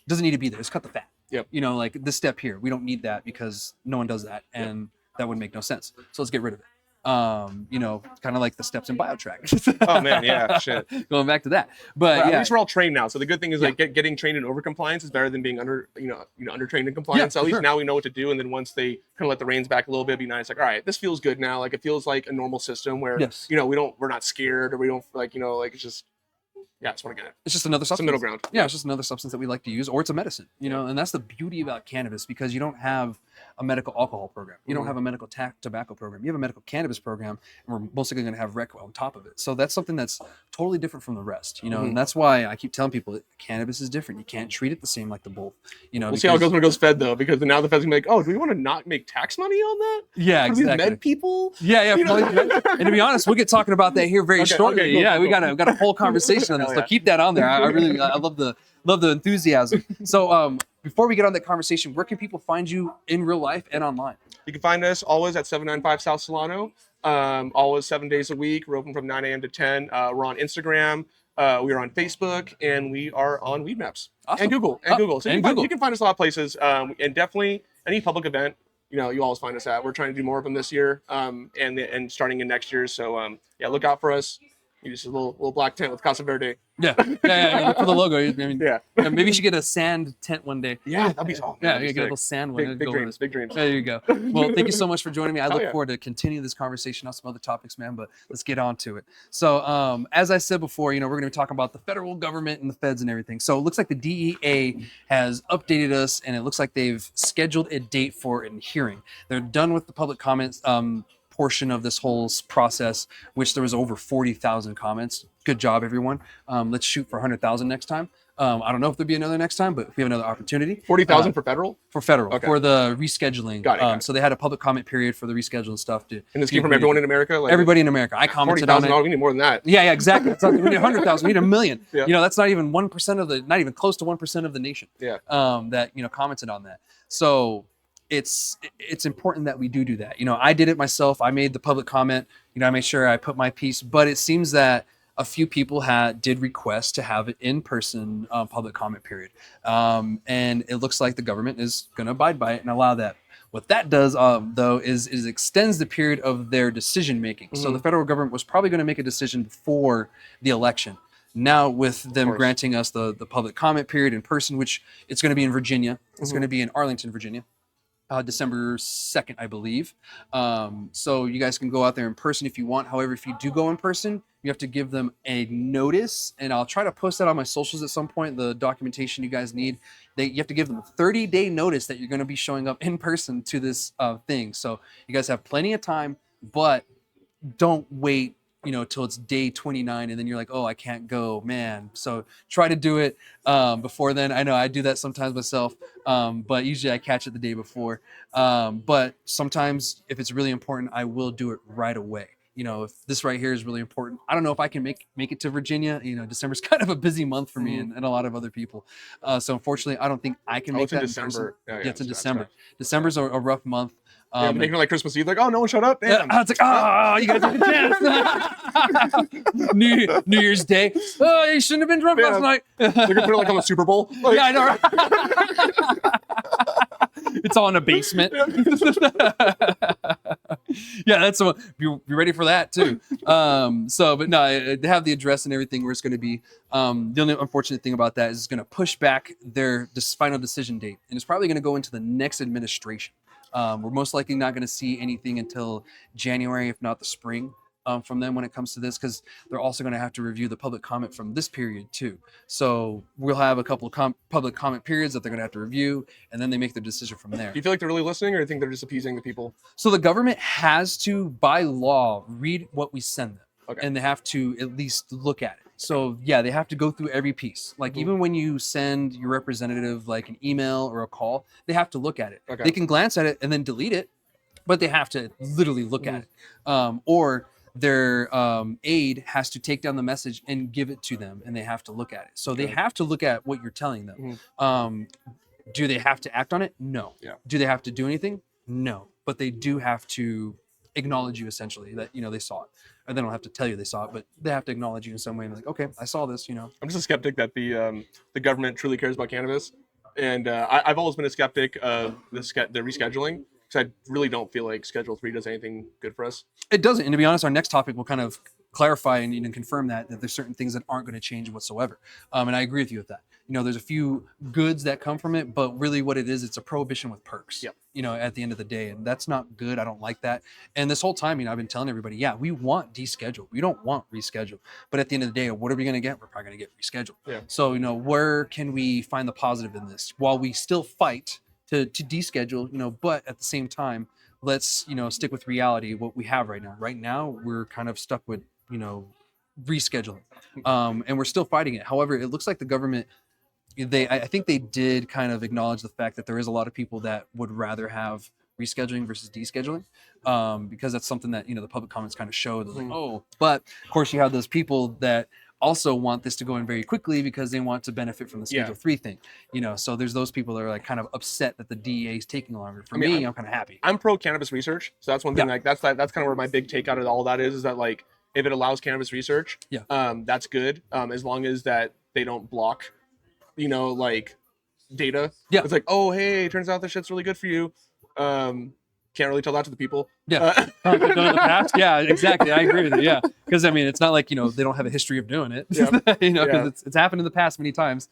doesn't need to be there. Let's cut the fat. Yep. Like this step here, we don't need that because no one does that, and that would make no sense. So let's get rid of it. Kind of like the steps in BioTrack. Oh man, yeah, shit. Going back to that, but at least we're all trained now. So the good thing is like getting trained in over compliance is better than being under trained in compliance. So at least now we know what to do, and then once they kind of let the reins back a little bit, be nice. Like, all right, this feels good now. Like it feels like a normal system where we're not scared or we don't like it's just. Yeah, it's what I get. It's just another substance. It's a middle ground. Yeah, it's just another substance that we like to use, or it's a medicine, and that's the beauty about cannabis because you don't have a medical alcohol program. You don't have a medical tobacco program. You have a medical cannabis program, and we're mostly going to have rec on top of it. So that's something that's totally different from the rest, and that's why I keep telling people cannabis is different. You can't treat it the same like the both, We'll see how it goes when it goes fed, though, because now the fed's going to be like, oh, do we want to not make tax money on that? Yeah, for exactly. These med people? Yeah. And to be honest, we'll get talking about that here very shortly. Okay, cool, we got a whole conversation on this. So keep that on there. I love the enthusiasm. So before we get on that conversation, where can people find you in real life and online? You can find us always at 795 South Solano. Always 7 days a week. We're open from 9 a.m. to 10. We're on Instagram. We are on Facebook, and we are on Weed Maps. Awesome. And Google. So you can find us a lot of places. And definitely any public event, you always find us at. We're trying to do more of them this year, and starting in next year. So look out for us. You just a little black tent with Casa Verde. Yeah. For the logo. I mean, yeah. Maybe you should get a sand tent one day. Yeah, that'd be awesome. Yeah, you get a little sand one. Big dreams. Big dreams. There you go. Well, thank you so much for joining me. I look forward to continuing this conversation on some other topics, man. But let's get on to it. So, as I said before, we're going to be talking about the federal government and the feds and everything. So it looks like the DEA has updated us, and it looks like they've scheduled a date for a hearing. They're done with the public comments portion of this whole process, which there was over 40,000 comments. Good job, everyone. Let's shoot for 100,000 next time. I don't know if there'll be another next time, but if we have another opportunity. 40,000 for federal? For federal, okay. For the rescheduling. Got it. So they had a public comment period for the rescheduling stuff. And this came from everyone in America? Like, everybody in America. I commented on it. 40,000, we need more than that. Yeah, exactly. We need 100,000. We need 1 million. Yeah. That's not even 1% not even close to 1% of the nation. Yeah. That commented on that. So it's important that we do that. I did it myself. I made the public comment. I made sure I put my piece. But it seems that a few people did request to have an in-person public comment period. And it looks like the government is going to abide by it and allow that. What that does, though, is extends the period of their decision making. So the federal government was probably going to make a decision before the election. Now, with them granting us the public comment period in person, which it's going to be in Virginia. It's going to be in Arlington, Virginia. December 2nd, I believe. So you guys can go out there in person if you want. However, if you do go in person, you have to give them a notice, and I'll try to post that on my socials at some point, the documentation you guys need. You have to give them a 30-day notice that you're going to be showing up in person to this thing. So you guys have plenty of time, but don't wait till it's day 29 and then you're like, oh, I can't go, man. So try to do it before then. I know I do that sometimes myself, but usually I catch it the day before. But sometimes if it's really important, I will do it right away. if this right here is really important. I don't know if I can make it to Virginia. December's kind of a busy month for me and a lot of other people. So unfortunately, I don't think I can make it's in that in December. person. Yeah, It's in that's December. tough. December's a rough month. Yeah, but like Christmas Eve, like, oh, no one showed up. Damn. I was like, you guys have a chance. New Year's Day. Oh, you shouldn't have been drunk last night. They're gonna put it like on the Super Bowl. Like, Yeah, I know. Right? It's all in a basement. Yeah, that's what. Be ready for that too. But no, they have the address and everything where it's going to be. The only unfortunate thing about that is it's going to push back their final decision date, and it's probably going to go into the next administration. We're most likely not going to see anything until January, if not the spring, from them when it comes to this, because they're also going to have to review the public comment from this period too. So we'll have a couple of public comment periods that they're going to have to review, and then they make their decision from there. Do you feel like they're really listening, or do you think they're just appeasing the people? So the government has to, by law, read what we send them, Okay. and they have to at least look at it. So yeah, they have to go through every piece. Like even when you send your representative like an email or a call, they have to look at it. Okay. They can glance at it and then delete it, but they have to literally look at it. Or their aide has to take down the message and give it to them, and they have to look at it. So they have to look at what you're telling them. Do they have to act on it? No. Yeah. Do they have to do anything? No. But they do have to acknowledge you essentially that they saw it. And they don't have to tell you they saw it, but they have to acknowledge you in some way and like, okay, I saw this. I'm just a skeptic that the government truly cares about cannabis, and I've always been a skeptic of the rescheduling, because I really don't feel like Schedule 3 does anything good for us. It doesn't. And to be honest, our next topic will kind of clarify and confirm that there's certain things that aren't going to change whatsoever. And I agree with you with that. There's a few goods that come from it, but really what it is, it's a prohibition with perks. Yep. At the end of the day, and that's not good. I don't like that. And this whole time, I've been telling everybody, yeah, we want deschedule. We don't want reschedule. But at the end of the day, what are we going to get? We're probably going to get rescheduled. Yeah. So, where can we find the positive in this while we still fight to deschedule, but at the same time, let's, stick with reality, what we have right now. Right now, we're kind of stuck with, rescheduling. And we're still fighting it. However, it looks like the government, I think they did kind of acknowledge the fact that there is a lot of people that would rather have rescheduling versus descheduling, because that's something that, the public comments kind of showed. Like, but of course you have those people that also want this to go in very quickly because they want to benefit from the Schedule 3 thing, so there's those people that are like kind of upset that the DEA is taking longer. For me, I'm kind of happy. I'm pro cannabis research, so that's one thing. Like that's kind of where my big take out of all that is that like if it allows cannabis research, that's good, as long as that they don't block, like data. Yeah, it's like, oh hey, turns out this shit's really good for you. Can't really tell that to the people. Yeah, in the past. Yeah, exactly. I agree with you. Yeah, because it's not like they don't have a history of doing it. Because it's happened in the past many times.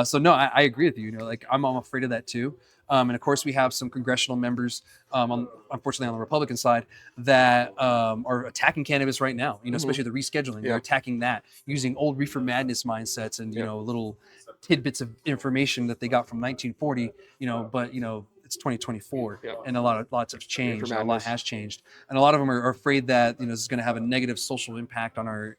So no, I agree with you. Like I'm afraid of that too. And of course, we have some congressional members, unfortunately on the Republican side, that are attacking cannabis right now. Especially the rescheduling. They're attacking that using old reefer madness mindsets and little tidbits of information that they got from 1940. But it's 2024, and lots have changed. A lot has changed, and a lot of them are afraid that this is going to have a negative social impact on our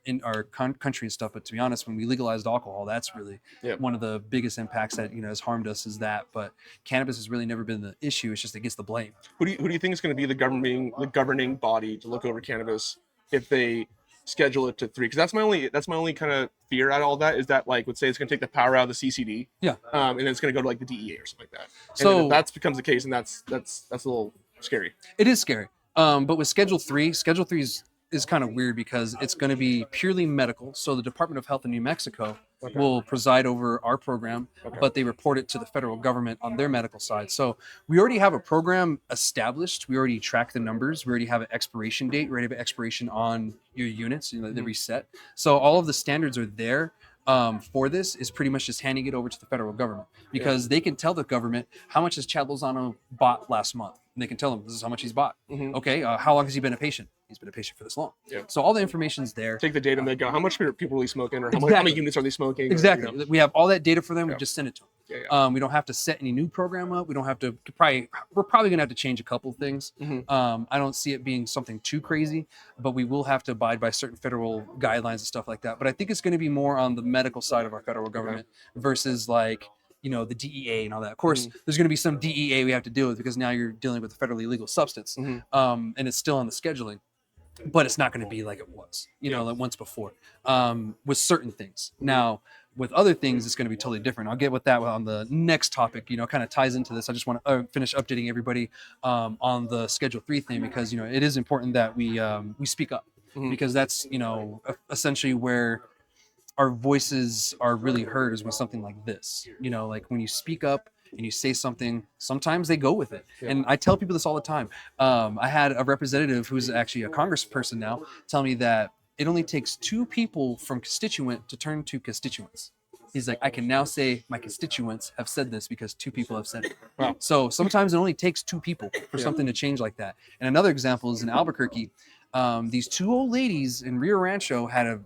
country and stuff. But to be honest, when we legalized alcohol, that's really one of the biggest impacts that has harmed us is that. But cannabis has really never been the issue. It's just it gets the blame. Who do you think is going to be the governing body to look over cannabis if they schedule it to 3? Because that's my only kind of fear out of all that is that like would say it's going to take the power out of the CCD, and then it's going to go to like the DEA or something like that. So if that becomes the case, and that's a little scary. It is scary. But with Schedule 3 is kind of weird because it's going to be purely medical. So the Department of Health in New Mexico will preside over our program, but they report it to the federal government on their medical side. So we already have a program established. We already track the numbers. We already have an expiration date. We already have an expiration on your units. They reset. So all of the standards are there. For this is pretty much just handing it over to the federal government because they can tell the government how much has Chad Lozano bought last month. And they can tell them this is how much he's bought. Okay, how long has he been a patient? He's been a patient for this long. So all the information's there. Take the data and they go, how much are people really smoking, or how many units are they smoking? Exactly. We have all that data for them. We just send it to them. We don't have to set any new program up. We don't have to we're probably gonna have to change a couple of things. I don't see it being something too crazy, but we will have to abide by certain federal guidelines and stuff like that. But I think it's going to be more on the medical side of our federal government versus like the DEA and all that. Of course, there's going to be some DEA we have to deal with because now you're dealing with a federally legal substance, and it's still on the scheduling. but it's not going to be like it was, like once before, with certain things. Now, with other things, it's going to be totally different. I'll get with that on the next topic, kind of ties into this. I just want to finish updating everybody on the Schedule 3 thing, because, it is important that we speak up, because that's, essentially where our voices are really heard, is with something like this. Like when you speak up and you say something, sometimes they go with it. And I tell people this all the time. I had a representative who's actually a congressperson now tell me that it only takes 2 people from constituent to turn to constituents. He's like, I can now say my constituents have said this because 2 people have said it. Wow. So sometimes it only takes 2 people for something to change like that. And another example is in Albuquerque. These 2 old ladies in Rio Rancho had a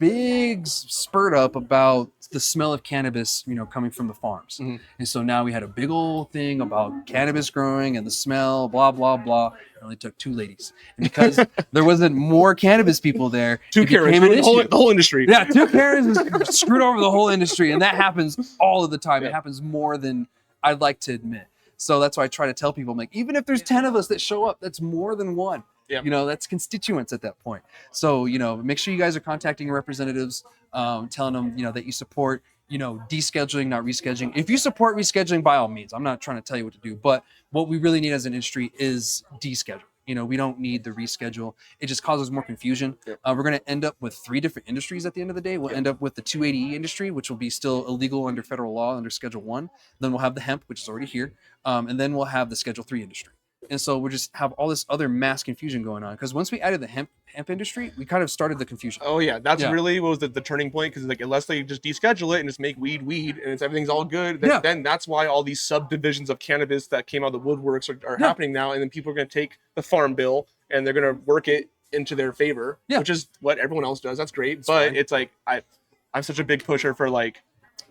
big spurt up about the smell of cannabis, coming from the farms. And so now we had a big old thing about cannabis growing and the smell, blah, blah, blah. It only took 2 ladies. And because there wasn't more cannabis people there, 2 Karens, the whole industry. Yeah, 2 Karens screwed over the whole industry. And that happens all of the time. It happens more than I'd like to admit. So that's why I try to tell people, I'm like, even if there's 10 of us that show up, that's more than one. Yep. That's constituents at that point. So, make sure you guys are contacting your representatives, telling them, that you support, descheduling, not rescheduling. If you support rescheduling, by all means, I'm not trying to tell you what to do, but what we really need as an industry is deschedule. We don't need the reschedule. It just causes more confusion. Yep. We're going to end up with 3 different industries at the end of the day. We'll end up with the 280E industry, which will be still illegal under federal law under Schedule 1. Then we'll have the hemp, which is already here. And then we'll have the Schedule 3 industry. And so we just have all this other mass confusion going on, because once we added the hemp industry, we kind of started the confusion. Oh yeah, that's really what was the turning point, because like unless they just deschedule it and just make weed and everything's all good, then that's why all these subdivisions of cannabis that came out of the woodworks are happening now, and then people are going to take the farm bill and they're going to work it into their favor, which is what everyone else does. That's great, but fine. It's like I'm such a big pusher for like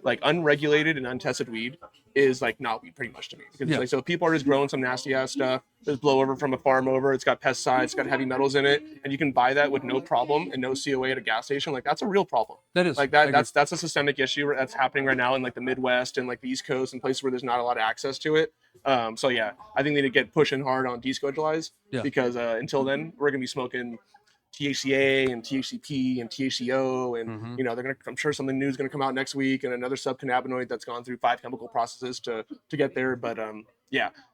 unregulated and untested weed is like not weed pretty much to me, because it's like, so people are just growing some nasty ass stuff, just blow over from a farm over, it's got pesticides, it's got heavy metals in it, and you can buy that with no problem and no COA at a gas station. Like that's a real problem. That is like that's a systemic issue that's happening right now in like the Midwest and like the East Coast and places where there's not a lot of access to it. So yeah, I think they need to get pushing hard on deschedulized, because until then we're gonna be smoking THCA and THCP and THCO, and they're gonna. I'm sure something new is gonna come out next week, and another subcannabinoid that's gone through 5 chemical processes to get there. But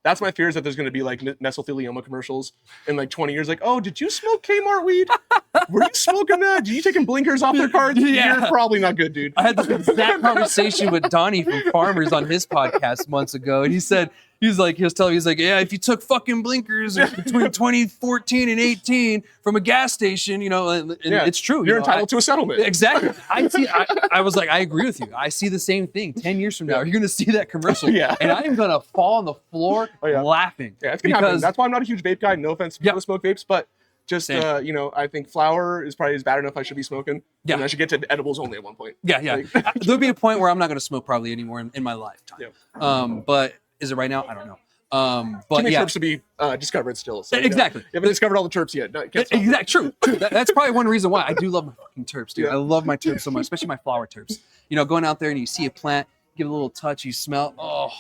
that's my fear, is that there's gonna be like mesothelioma commercials in like 20 years. Like, oh, did you smoke Kmart weed? Were you smoking that? Did you taking blinkers off their cards? You're probably not good, dude. I had this exact conversation with Donnie from Farmers on his podcast months ago, and he said. He was like, yeah, if you took fucking blinkers between 2014 and 18 from a gas station, and it's true. You're entitled to a settlement. Exactly. I was like, I agree with you. I see the same thing. 10 years from now, you're going to see that commercial. And I am going to fall on the floor laughing. Yeah, it's going to happen. That's why I'm not a huge vape guy. No offense to people who smoke vapes, but just, I think flower is probably bad enough I should be smoking. Yeah. And I should get to edibles only at one point. Yeah. Like, there'll be a point where I'm not going to smoke probably anymore in my lifetime. But is it right now? I don't know. But too many terps to be discovered still. So, exactly. You haven't discovered all the terps yet. Exactly. True. That's probably one reason why I do love my fucking terps, dude. I love my terps so much, especially my flower terps. Going out there and you see a plant, give it a little touch, you smell.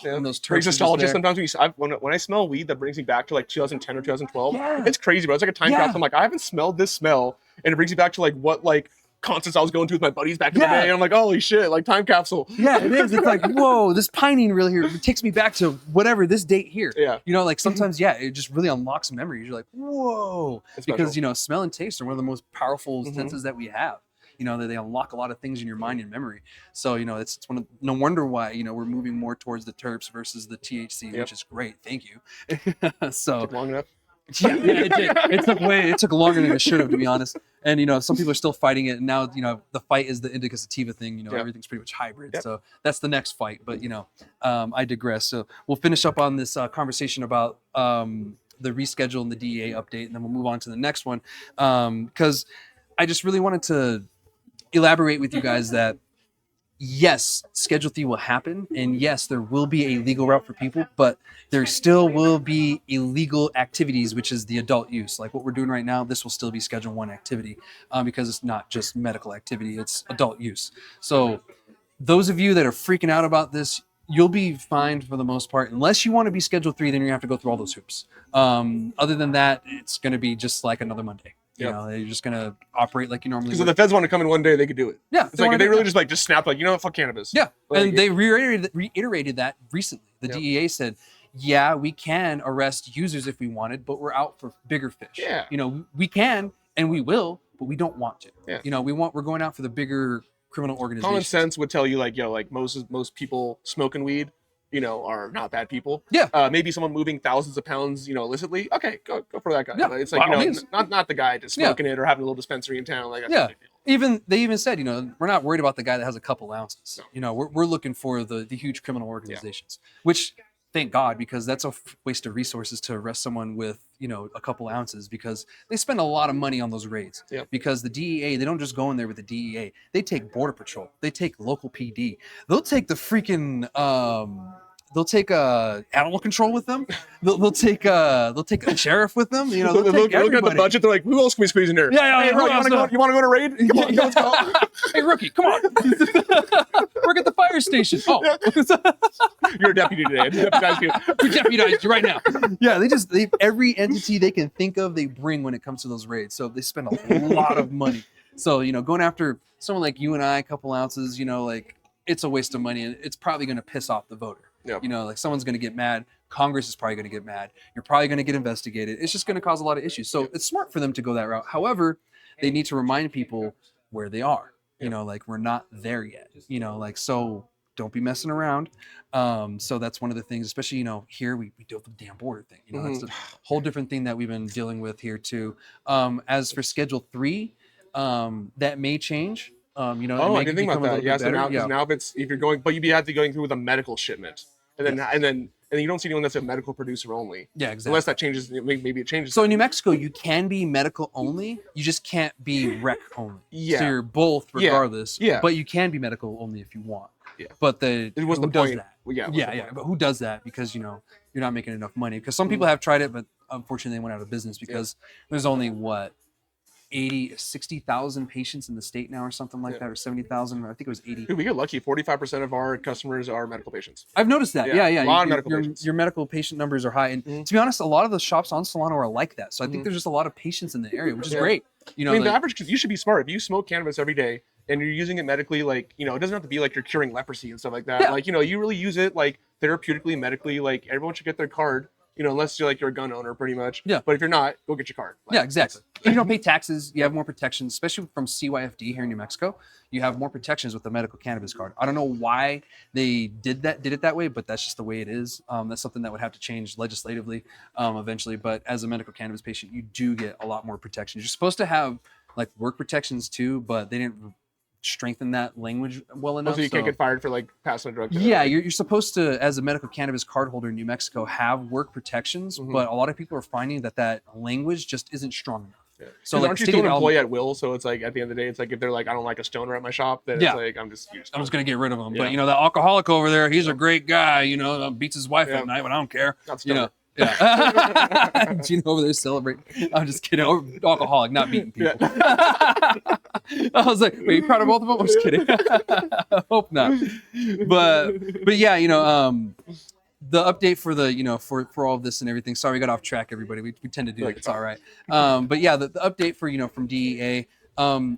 And those terps. Brings nostalgia sometimes. When I smell weed, that brings me back to like 2010 or 2012. It's crazy, bro. It's like a time capsule. I'm like, I haven't smelled this smell, and it brings me back to like what like concerts I was going to with my buddies back in the day, and I'm like, holy shit, like time capsule. Yeah, it is. It's like, whoa, this pining really here, it takes me back to whatever this date here. Like sometimes, it just really unlocks memories. You're like, whoa, because smell and taste are one of the most powerful senses that we have. That they unlock a lot of things in your mind and memory. So it's one of, no wonder why we're moving more towards the terps versus the THC, which is great. Thank you. So took long enough. It did. It took longer than it should have, to be honest. And some people are still fighting it. And now the fight is the indica sativa thing. Everything's pretty much hybrid. So that's the next fight. But I digress. So we'll finish up on this conversation about the reschedule and the DEA update, and then we'll move on to the next one, because I just really wanted to elaborate with you guys that yes, Schedule 3 will happen, and yes, there will be a legal route for people, but there still will be illegal activities, which is the adult use. Like what we're doing right now, this will still be Schedule 1 activity, because it's not just medical activity, it's adult use. So those of you that are freaking out about this, you'll be fine for the most part. Unless you want to be Schedule 3, then you're going to have to go through all those hoops. Other than that, it's going to be just like another Monday. You know, they're just gonna operate like you normally Because would. if the feds want to come in one day, they could do it. Yeah, It's like if they really just snap, like, you know what, fuck cannabis. Yeah, like, and they reiterated that recently. The DEA said, yeah, we can arrest users if we wanted, but we're out for bigger fish. Yeah. You know, we can and we will, but we don't want to. Yeah. You know, we're going out for the bigger criminal organizations. Common sense would tell you, like, yo, like most people smoking weed, you know, are not bad people. Yeah. Maybe someone moving thousands of pounds, you know, illicitly. Okay, go for that guy. Yeah. But it's like, you know, not the guy just smoking it or having a little dispensary in town. Like, that's no big deal. They even said, you know, we're not worried about the guy that has a couple ounces. No. You know, we're looking for the huge criminal organizations, which thank God, because that's a waste of resources to arrest someone with, you know, a couple ounces, because they spend a lot of money on those raids. Because the DEA, they don't just go in there with the DEA. They take Border Patrol. They take local PD. They'll take the freaking they'll take animal control with them. They'll take a sheriff with them. You know, they'll look at the budget. They're like, who else can we squeeze in here? Yeah, hey, bro, you want to go to raid? Come on, let's go. Hey, rookie, come on. Work at the fire station. Oh, you're a deputy today. We deputized you right now. Yeah, they every entity they can think of, they bring when it comes to those raids. So they spend a lot of money. So, you know, going after someone like you and I, a couple ounces, you know, like, it's a waste of money, and it's probably going to piss off the voter. You know, like, someone's going to get mad. Congress is probably going to get mad. You're probably going to get investigated. It's just going to cause a lot of issues. So it's smart for them to go that route. However, they need to remind people where they are. You know, like, we're not there yet. You know, like, so don't be messing around. So that's one of the things, especially, you know, here we deal with the damn border thing. You know, that's a whole different thing that we've been dealing with here too. As for Schedule 3, that may change. You know, I didn't think about that. Yeah, so now if you're going, but you'd be going through with a medical shipment, and then you don't see anyone that's a medical producer only. Yeah, exactly. Unless that changes, maybe it changes. So in New Mexico, you can be medical only. You just can't be rec only. Yeah. So you're both regardless. Yeah. But you can be medical only if you want. Yeah. But it was the point. Yeah. But who does that? Because, you know, you're not making enough money. Because some people have tried it, but unfortunately they went out of business because there's only 60,000 patients in the state now or something like that, or 70,000. I think it was 80. Dude, we get lucky. 45% of our customers are medical patients. I've noticed that. Yeah. A lot of medical patients. Your medical patient numbers are high. And to be honest, a lot of the shops on Solano are like that. So I think there's just a lot of patients in the area, which is great. You know, I mean, the average, you should be smart. If you smoke cannabis every day and you're using it medically, like, you know, it doesn't have to be like you're curing leprosy and stuff like that. Like, you know, you really use it like therapeutically, medically, like, everyone should get their card. You know, unless you're a gun owner, pretty much. Yeah. But if you're not, go get your card. Like, exactly. And you don't pay taxes. You have more protections, especially from CYFD here in New Mexico. You have more protections with the medical cannabis card. I don't know why they did it that way, but that's just the way it is. That's something that would have to change legislatively eventually. But as a medical cannabis patient, you do get a lot more protections. You're supposed to have like work protections too, but they didn't strengthen that language well enough. So you can't get fired for like passing a drug test. Yeah, you're supposed to, as a medical cannabis card holder in New Mexico, have work protections, but a lot of people are finding that language just isn't strong enough. Yeah. So like, aren't you still an employee at will? So it's like at the end of the day, it's like if they're like, I don't like a stoner at my shop, then it's like I'm just gonna get rid of them. But you know, that alcoholic over there, he's a great guy. You know, beats his wife at night, but I don't care. Not you know. stoner. Yeah. Gino over there celebrating. I'm just kidding. Alcoholic, not beating people. I was like, wait, you proud of both of them? I'm just kidding. I hope not. But yeah, you know, the update for the, you know, for all of this and everything. Sorry, we got off track, everybody. We tend to do that. It's all right. But yeah, the update for, you know, from DEA.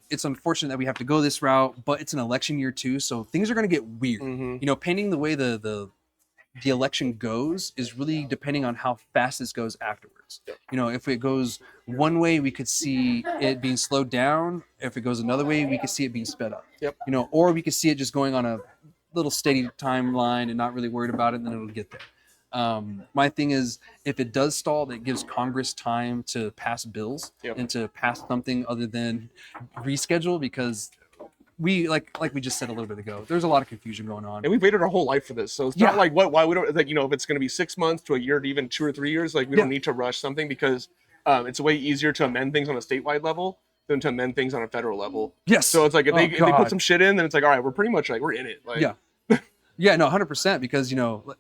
It's unfortunate that we have to go this route, but it's an election year too, so things are going to get weird. You know, pending the way the election goes is really depending on how fast this goes afterwards. You know, if it goes one way, we could see it being slowed down. If it goes another way, we could see it being sped up. You know, or we could see it just going on a little steady timeline and not really worried about it, and then it'll get there. My thing is, if it does stall, that gives Congress time to pass bills and to pass something other than reschedule, because we like we just said a little bit ago, there's a lot of confusion going on, and we've waited our whole life for this. So it's not like why we don't, like, you know, if it's going to be 6 months to a year to even 2 or 3 years, like we don't need to rush something, because it's way easier to amend things on a statewide level than to amend things on a federal level. So it's like if they put some shit in, then it's like, all right, we're pretty much like we're in it. Like, yeah, no, 100%, because, you know,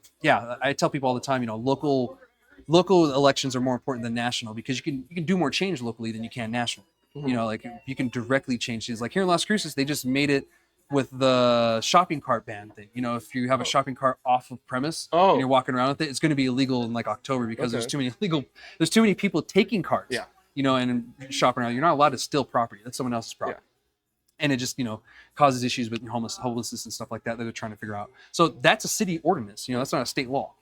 I tell people all the time, you know, local elections are more important than national, because you can do more change locally than you can nationally. You know, like you can directly change things. Like here in Las Cruces, they just made it with the shopping cart ban thing. You know, if you have a shopping cart off of premise and you're walking around with it, it's going to be illegal in like October, because there's too many people taking carts. you know, and shopping around. You're not allowed to steal property. That's someone else's property. And it just, you know, causes issues with homelessness and stuff like that they're trying to figure out. So that's a city ordinance, you know, that's not a state law.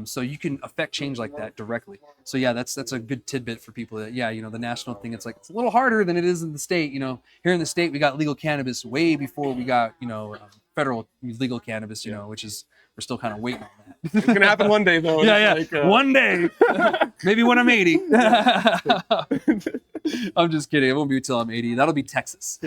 So you can affect change like that directly. So yeah, that's a good tidbit for people that, yeah, you know, the national thing, it's like, it's a little harder than it is in the state. You know, here in the state, we got legal cannabis way before we got, you know, federal legal cannabis, you know, which is, we're still kind of waiting on that. It's going to happen one day though. Like, one day, maybe when I'm 80. I'm just kidding. It won't be until I'm 80. That'll be Texas.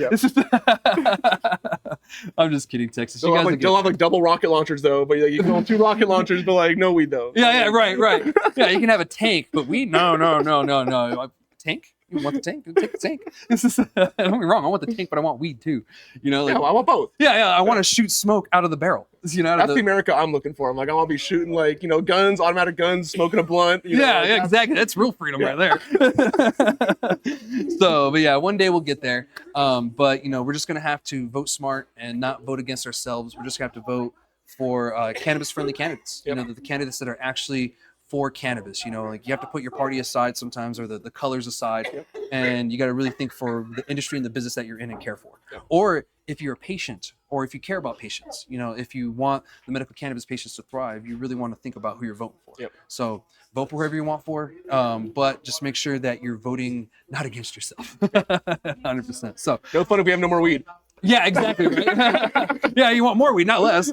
I'm just kidding, Texas. They'll have like double rocket launchers though, but you can own 2 rocket launchers, but like no weed though. Right. Yeah, you can have a tank, but weed, no. Tank? You want the tank? Take the tank. Don't get me wrong. I want the tank, but I want weed too. You know, like, I want both. I want to shoot smoke out of the barrel. You know, that's the America I'm looking for. I'm like, I want to be shooting like, you know, guns, automatic guns, smoking a blunt. You know, exactly. That's real freedom right there. So, but yeah, one day we'll get there. But you know, we're just gonna have to vote smart and not vote against ourselves. We're just gonna have to vote for cannabis-friendly candidates. You know, the candidates that are actually for cannabis. You know, like you have to put your party aside sometimes, or the colors aside, and you got to really think for the industry and the business that you're in and care for. Or if you're a patient, or if you care about patients, you know, if you want the medical cannabis patients to thrive, you really want to think about who you're voting for. So vote for whoever you want for, but just make sure that you're voting not against yourself. 100%. So no fun if we have no more weed. Yeah, exactly. Right? Yeah, you want more weed, not less.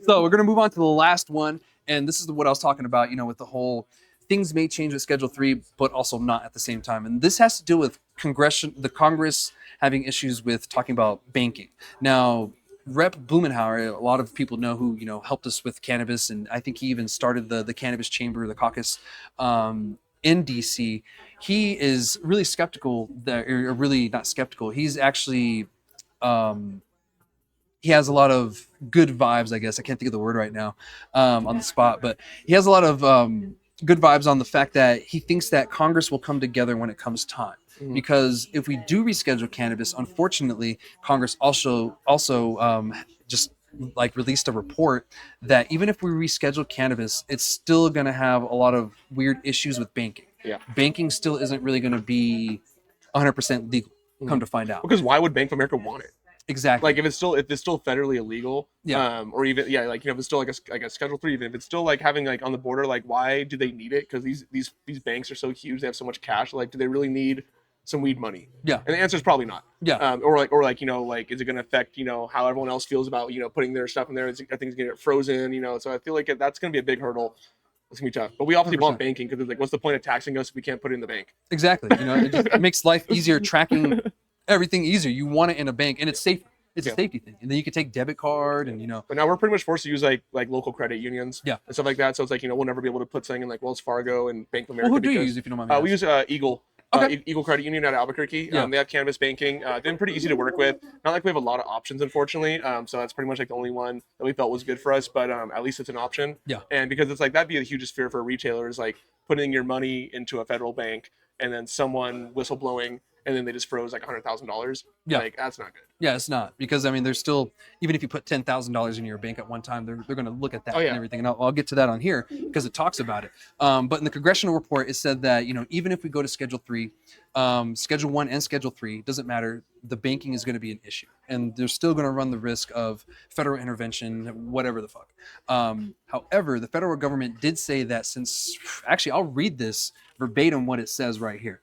So we're gonna move on to the last one. And this is what I was talking about, you know, with the whole things may change with Schedule 3, but also not at the same time. And this has to do with the Congress having issues with talking about banking. Now, Rep. Blumenauer, a lot of people know who, you know, helped us with cannabis. And I think he even started the cannabis chamber, the caucus in DC. He is really skeptical, or really not skeptical. He's actually... he has a lot of good vibes, I guess. I can't think of the word right now on the spot, but he has a lot of good vibes on the fact that he thinks that Congress will come together when it comes time. Because if we do reschedule cannabis, unfortunately, Congress also just like released a report that even if we reschedule cannabis, it's still going to have a lot of weird issues with banking. Banking still isn't really going to be 100% legal, come to find out. Because why would Bank of America want it? Exactly. Like if it's still federally illegal, or even like, you know, if it's still like a Schedule 3, even if it's still like having like on the border, like why do they need it? Because these banks are so huge, they have so much cash. Like, do they really need some weed money? And the answer is probably not. Or like you know, like is it going to affect, you know, how everyone else feels about, you know, putting their stuff in there? Are things going to get frozen? You know, so I feel like that's going to be a big hurdle. It's gonna be tough, but we obviously 100%. Want banking because it's like, what's the point of taxing us if we can't put it in the bank? Exactly. You know, it just makes life easier, tracking everything easier. You want it in a bank, and it's safe. It's a safety thing, and then you can take debit card, and you know. But now we're pretty much forced to use like local credit unions, and stuff like that. So it's like, you know, we'll never be able to put something in like Wells Fargo and Bank of America. Well, who do you use if you don't mind me we use Eagle. Eagle Credit Union out of Albuquerque. They have cannabis banking. They've been pretty easy to work with. Not like we have a lot of options, unfortunately. So that's pretty much like the only one that we felt was good for us. But at least it's an option. And because it's like that'd be the hugest fear for a retailer is like putting your money into a federal bank and then someone whistleblowing and then they just froze like $100,000. Like that's not good. Yeah, it's not, because I mean, there's still, even if you put $10,000 in your bank at one time, they're going to look at that and everything. And I'll get to that on here because it talks about it. But in the congressional report, it said that, you know, even if we go to Schedule 3, Schedule 1 and Schedule 3, doesn't matter. The banking is going to be an issue, and they're still going to run the risk of federal intervention, whatever the fuck. However, the federal government did say that actually, I'll read this verbatim what it says right here.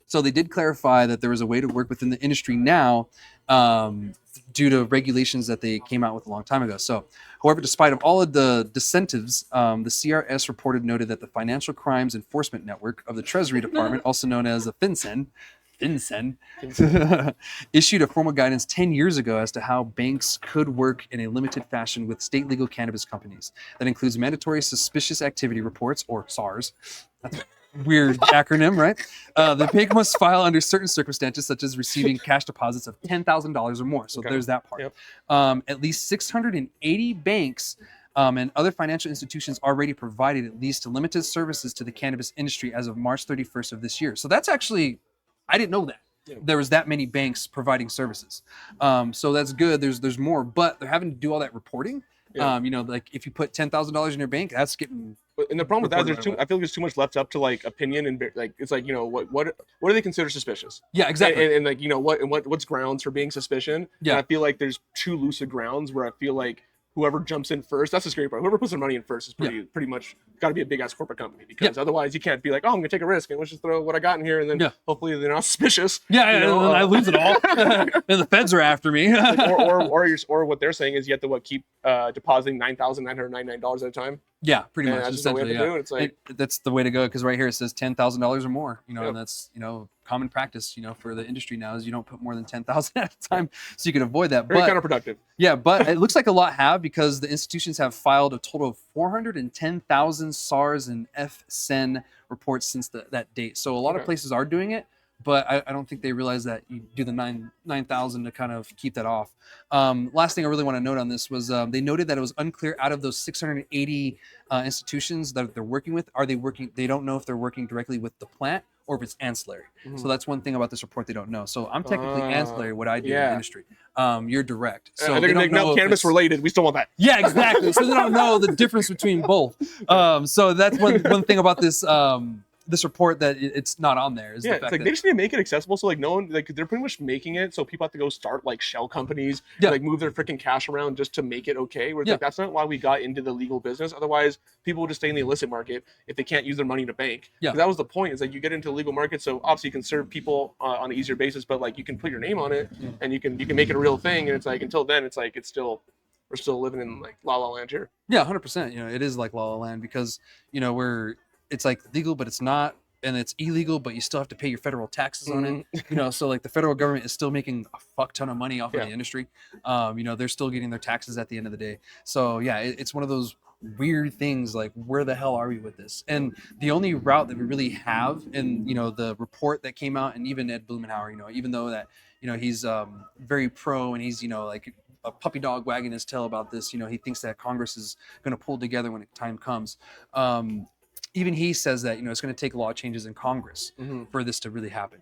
So they did clarify that there was a way to work within the industry now due to regulations that they came out with a long time ago. So, however, despite of all of the disincentives, the CRS noted that the Financial Crimes Enforcement Network of the Treasury Department, also known as the FinCEN, issued a formal guidance 10 years ago as to how banks could work in a limited fashion with state legal cannabis companies. That includes mandatory suspicious activity reports, or SARS. That's weird acronym, right? The bank must file under certain circumstances, such as receiving cash deposits of $10,000 or more. So there's that part. At least 680 banks and other financial institutions already provided at least limited services to the cannabis industry as of March 31st of this year. So that's actually, I didn't know that. There was that many banks providing services. So that's good. There's more, but they're having to do all that reporting. You know, like if you put $10,000 in your bank, that's getting And the problem with that is report it right I feel like there's too much left up to like opinion and like it's like what do they consider suspicious? Yeah, exactly. And like what's grounds for being suspicion? Yeah. And I feel like there's too loose of grounds where I feel like whoever jumps in first, that's the scary part. Whoever puts their money in first is pretty much got to be a big ass corporate company because otherwise you can't be like, oh, I'm gonna take a risk and let's just throw what I got in here and then hopefully they're not suspicious. Yeah, and then I lose it all, and the feds are after me. or what they're saying is you have to keep depositing $9,999 at a time. Yeah, pretty much. That's just the way to do it. It's like that's the way to go because right here it says $10,000 or more. And that's common practice. For the industry now is you don't put more than 10,000 at a time, so you can avoid that. Very counterproductive. Yeah, but it looks like a lot have because the institutions have filed a total of 410,000 SARS and FSEN reports since that date. So a lot of places are doing it. But I don't think they realize that you do the 9,000 to kind of keep that off. Last thing I really want to note on this was they noted that it was unclear out of those 680 institutions that they're working with, they don't know if they're working directly with the plant or if it's ancillary. Mm-hmm. So that's one thing about this report they don't know. So I'm technically ancillary, what I do in the industry. You're direct. So they're going to know cannabis related. We still want that. Yeah, exactly. So they don't know the difference between both. So that's one thing about this report that it's not on there. It's like they just need to make it accessible so like no one they're pretty much making it so people have to go start like shell companies like move their freaking cash around just to make it okay. Where it's like that's not why we got into the legal business. Otherwise, people would just stay in the illicit market if they can't use their money to bank. Yeah, that was the point. Is like you get into the legal market, so obviously you can serve people on an easier basis, but like you can put your name on it and you can make it a real thing. And it's like until then, it's like we're still living in like La La Land here. Yeah, 100%. It is like La La Land because it's like legal, but it's not, and it's illegal, but you still have to pay your federal taxes on it. So like the federal government is still making a fuck ton of money off of the industry. They're still getting their taxes at the end of the day. So yeah, it's one of those weird things like where the hell are we with this? And the only route that we really have in the report that came out, and even Ed Blumenauer, even though that he's very pro and he's like a puppy dog wagging his tail about this, he thinks that Congress is going to pull together when the time comes. Even he says that it's going to take law changes in Congress for this to really happen.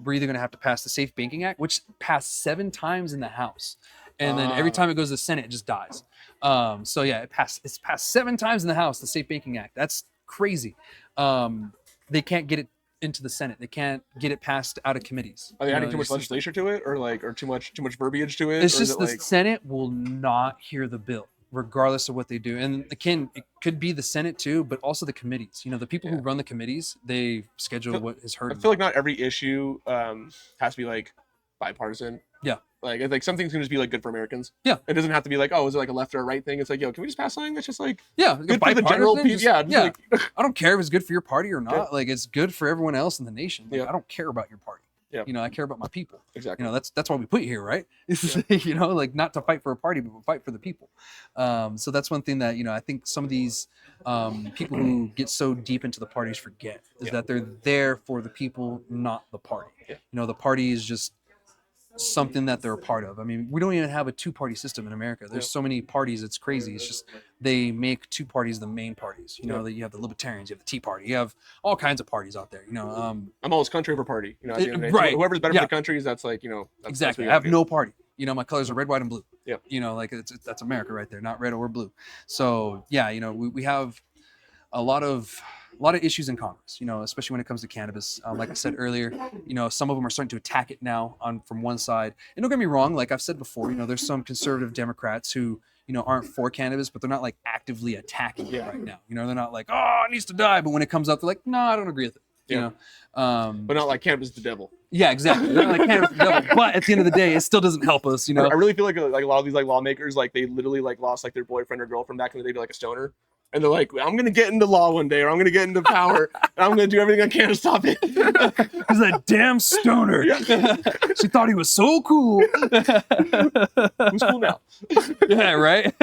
We're either going to have to pass the Safe Banking Act, which passed 7 times in the House, and then every time it goes to the Senate, it just dies. So yeah, it's passed 7 times in the House, the Safe Banking Act. That's crazy. They can't get it into the Senate. They can't get it passed out of committees. Are they adding too much legislation to it, or too much verbiage to it? It's just the Senate will not hear the bill, regardless of what they do. And again, it could be the Senate too, but also the committees. The people who run the committees, they schedule what is heard. I feel like not every issue has to be like bipartisan. Yeah. Like some things can just be like good for Americans. Yeah. It doesn't have to be like, oh, is it like a left or a right thing? It's like, yo, can we just pass something that's just like good for the general people? Yeah. Like, I don't care if it's good for your party or not. Yeah. Like it's good for everyone else in the nation. Like, I don't care about your party. Yeah. I care about my people. Exactly. That's why we put you here, right? Like not to fight for a party, but fight for the people. So that's one thing that, I think some of these people who get so deep into the parties forget is that they're there for the people, not the party. Yeah. The party is just something that they're a part of. I mean, we don't even have a 2-party system in America. There's so many parties, it's crazy. It's just they make 2 parties the main parties. That you have the Libertarians, you have the Tea Party, you have all kinds of parties out there. I'm always country over party. At the end of the day. Right. So whoever's better for the country is that's like that's, exactly. I have no party. My colors are red, white, and blue. Yeah. Like that's America right there, not red or blue. So yeah, we have a lot of issues in Congress, especially when it comes to cannabis. Like I said earlier, some of them are starting to attack it now from one side. And don't get me wrong, like I've said before, there's some conservative Democrats who, aren't for cannabis, but they're not like actively attacking it right now. They're not like, oh, it needs to die. But when it comes up, they're like, no, I don't agree with it. But not like cannabis is the devil. Yeah, exactly. Not like cannabis is the devil. But at the end of the day, it still doesn't help us. I really feel like a lot of these like lawmakers, like they literally like lost like their boyfriend or girlfriend back in the day to like a stoner. And they're like, I'm going to get into law one day, or I'm going to get into power, and I'm going to do everything I can to stop it. He's that damn stoner. She thought he was so cool. Who's cool now? Yeah, right?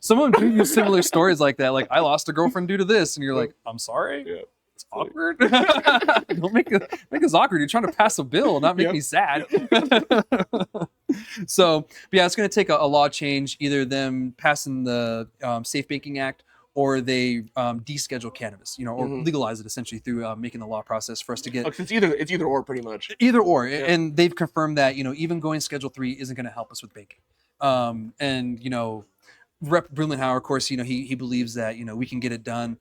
Some of them do use similar stories like that. Like, I lost a girlfriend due to this. And you're like, I'm sorry? Yeah. It's awkward. Don't make us awkward. You're trying to pass a bill, not make me sad. So, but yeah, it's going to take a law change, either them passing the Safe Banking Act or they deschedule cannabis, or legalize it essentially through making the law process for us to get. It's either or pretty much. Either or, and they've confirmed that even going Schedule 3 isn't going to help us with banking, and Rep. Brillenhauer, of course, he believes that, we can get it done,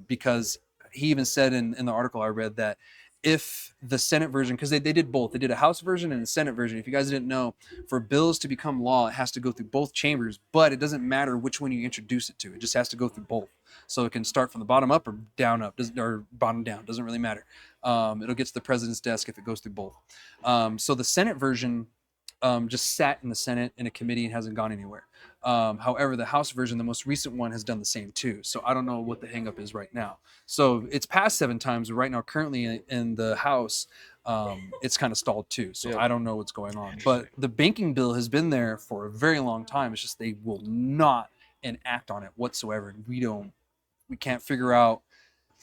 because he even said in the article I read that if the Senate version, because they did both, they did a House version and a Senate version. If you guys didn't know, for bills to become law, it has to go through both chambers, but it doesn't matter which one you introduce it to. It just has to go through both. So it can start from the bottom up or down up, or bottom down, doesn't really matter. It'll get to the president's desk if it goes through both. So the Senate version just sat in the Senate in a committee and hasn't gone anywhere. However, the House version, the most recent one, has done the same too. So I don't know what the hangup is right now. So it's passed 7 times, but right now, currently in the House, it's kind of stalled too. So I don't know what's going on. But the banking bill has been there for a very long time. It's just they will not enact on it whatsoever. And we can't figure out.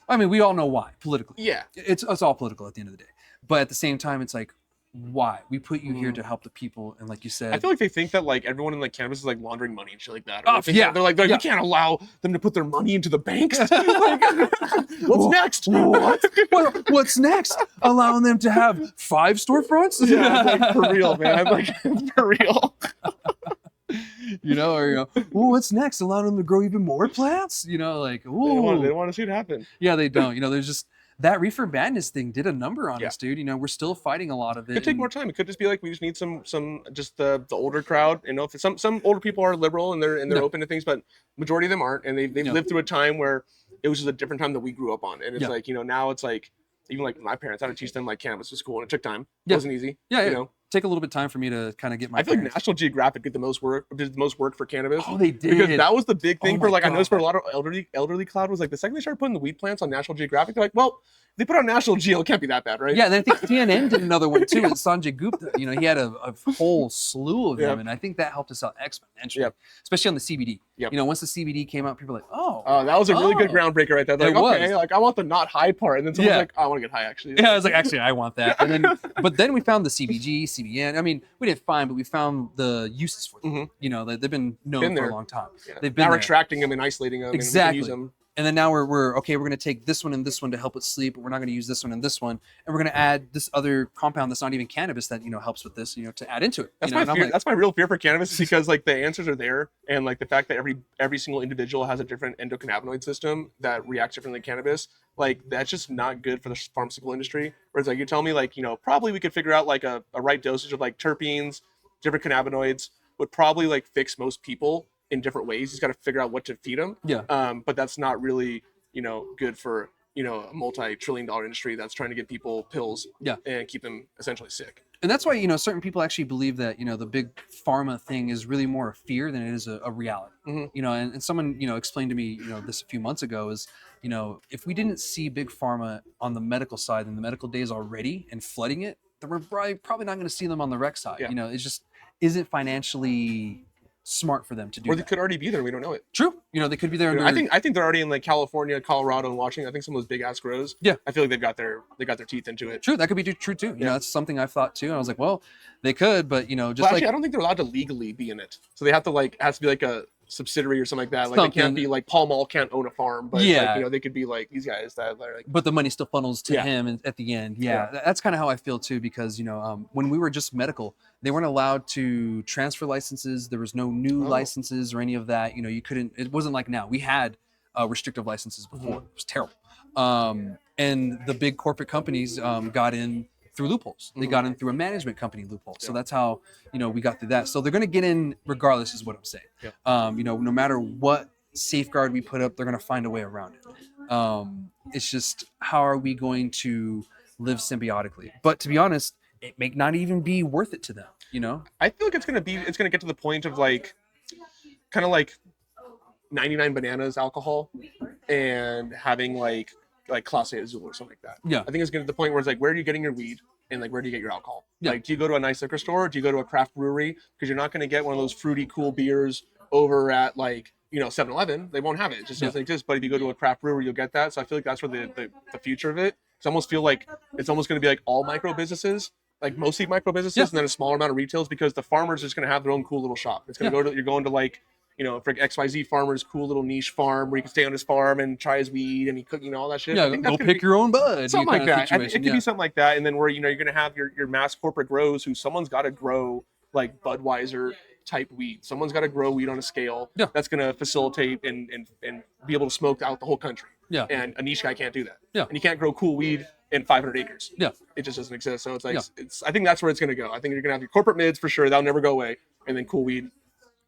I mean, we all know why politically. Yeah, it's all political at the end of the day. But at the same time, it's like, why? We put you here to help the people, and like you said, I feel like they think that like everyone in like cannabis is like laundering money and shit like that. Oh, yeah. They're like we can't allow them to put their money into the banks. What's next? What's next? Allowing them to have 5 storefronts? Yeah, like, for real, man. Like for real. Well, what's next? Allowing them to grow even more plants? Like, ooh. They don't want to see it happen. Yeah, they don't. There's just that reefer madness thing did a number on us, dude. We're still fighting a lot of it. It could take more time. It could just be like we just need some just the older crowd. If some older people are liberal and they're open to things, but majority of them aren't, and they've lived through a time where it was just a different time that we grew up on, and it's like now it's like even like my parents, I had to teach them like cannabis was cool, and it took time. It wasn't easy. Yeah. Take a little bit of time for me to kind of get my. I feel like National Geographic did the most work for cannabis. Oh, they did, because that was the big thing for like God. I noticed for a lot of elderly crowd was like the second they started putting the weed plants on National Geographic, they're like, well, they put on National Geo, it can't be that bad, right? Yeah, and I think CNN did another one too with Sanjay Gupta. He had a whole slew of them, and I think that helped us out exponentially, especially on the CBD. Once the CBD came out, people were like, oh, that was a really good groundbreaker right there. Like, okay, like I want the not high part, and then someone's like, oh, I want to get high actually. Yeah, I was like, actually, I want that. And then, but then we found the CBG, CBN. I mean, we didn't find, but we found the uses for them. They've been known for a long time. Yeah. They've been now we're extracting them and isolating them. Exactly. And we can use them. And then now we're going to take this one and this one to help it sleep, but we're not going to use this one and this one, and we're going to add this other compound that's not even cannabis that helps with this, to add into it. That's my fear. That's my real fear for cannabis, is because like the answers are there, and like the fact that every single individual has a different endocannabinoid system that reacts differently to cannabis, like that's just not good for the pharmaceutical industry. Whereas like you tell me like probably we could figure out like a right dosage of like terpenes, different cannabinoids would probably like fix most people in different ways. He's got to figure out what to feed them. Yeah. But that's not really, good for, a multi-trillion-dollar industry that's trying to get people pills and keep them essentially sick. And that's why, certain people actually believe that, the big pharma thing is really more a fear than it is a reality. And someone, explained to me, this a few months ago is, if we didn't see big pharma on the medical side in the medical days already and flooding it, then we're probably not going to see them on the rec side. Yeah. It just isn't financially smart for them to do. Or they could already be there. We don't know it. True. They could be there. I think they're already in like California, Colorado, and Washington. I think some of those big ass grows. Yeah. I feel like they got their teeth into it. True. That could be true too. That's something I've thought too. And I was like, well, they could, but actually, I don't think they're allowed to legally be in it. So they have to it has to be like a subsidiary or something like that. Like they can't be like Pall Mall can't own a farm, but they could be like these guys that are like. But the money still funnels to him at the end. Yeah. That's kind of how I feel too, because when we were just medical, they weren't allowed to transfer licenses. There was no new licenses or any of that. You couldn't. It wasn't like now. We had restrictive licenses before. It was terrible. And the big corporate companies got in through loopholes. They got in through a management company loophole. So that's how we got through that. So they're going to get in regardless, is what I'm saying. No matter what safeguard we put up, they're going to find a way around it. It's just, how are we going to live symbiotically? But to be honest, it may not even be worth it to them. I feel like it's going to get to the point of like, kind of like 99 Bananas alcohol and having like Class A Azul or something like that. Yeah. I think it's getting to the point where it's like, where are you getting your weed? And like, where do you get your alcohol? Yeah. Like, do you go to a nice liquor store? Or do you go to a craft brewery? Because you're not going to get one of those fruity, cool beers over at like, 7-Eleven. They won't have it. It just doesn't exist. But if you go to a craft brewery, you'll get that. So I feel like that's where the future of it. I almost feel like it's almost going to be like all micro businesses, like mostly micro businesses, and then a smaller amount of retails, because the farmers are just going to have their own cool little shop. It's going to you're going to like, for XYZ farmer's cool little niche farm where you can stay on his farm and try his weed and he cook, all that shit. Yeah, go pick your own bud. Something like that. It could be something like that. And then where, you're going to have your mass corporate grows who someone's got to grow like Budweiser type weed. Someone's got to grow weed on a scale Yeah. that's going to facilitate and be able to smoke out the whole country. Yeah. And a niche guy can't do that. Yeah. And you can't grow cool weed in 500 acres. Yeah. It just doesn't exist. So it's like, Yeah. I think that's where it's going to go. I think you're going to have your corporate mids for sure. That'll never go away. And then cool weed.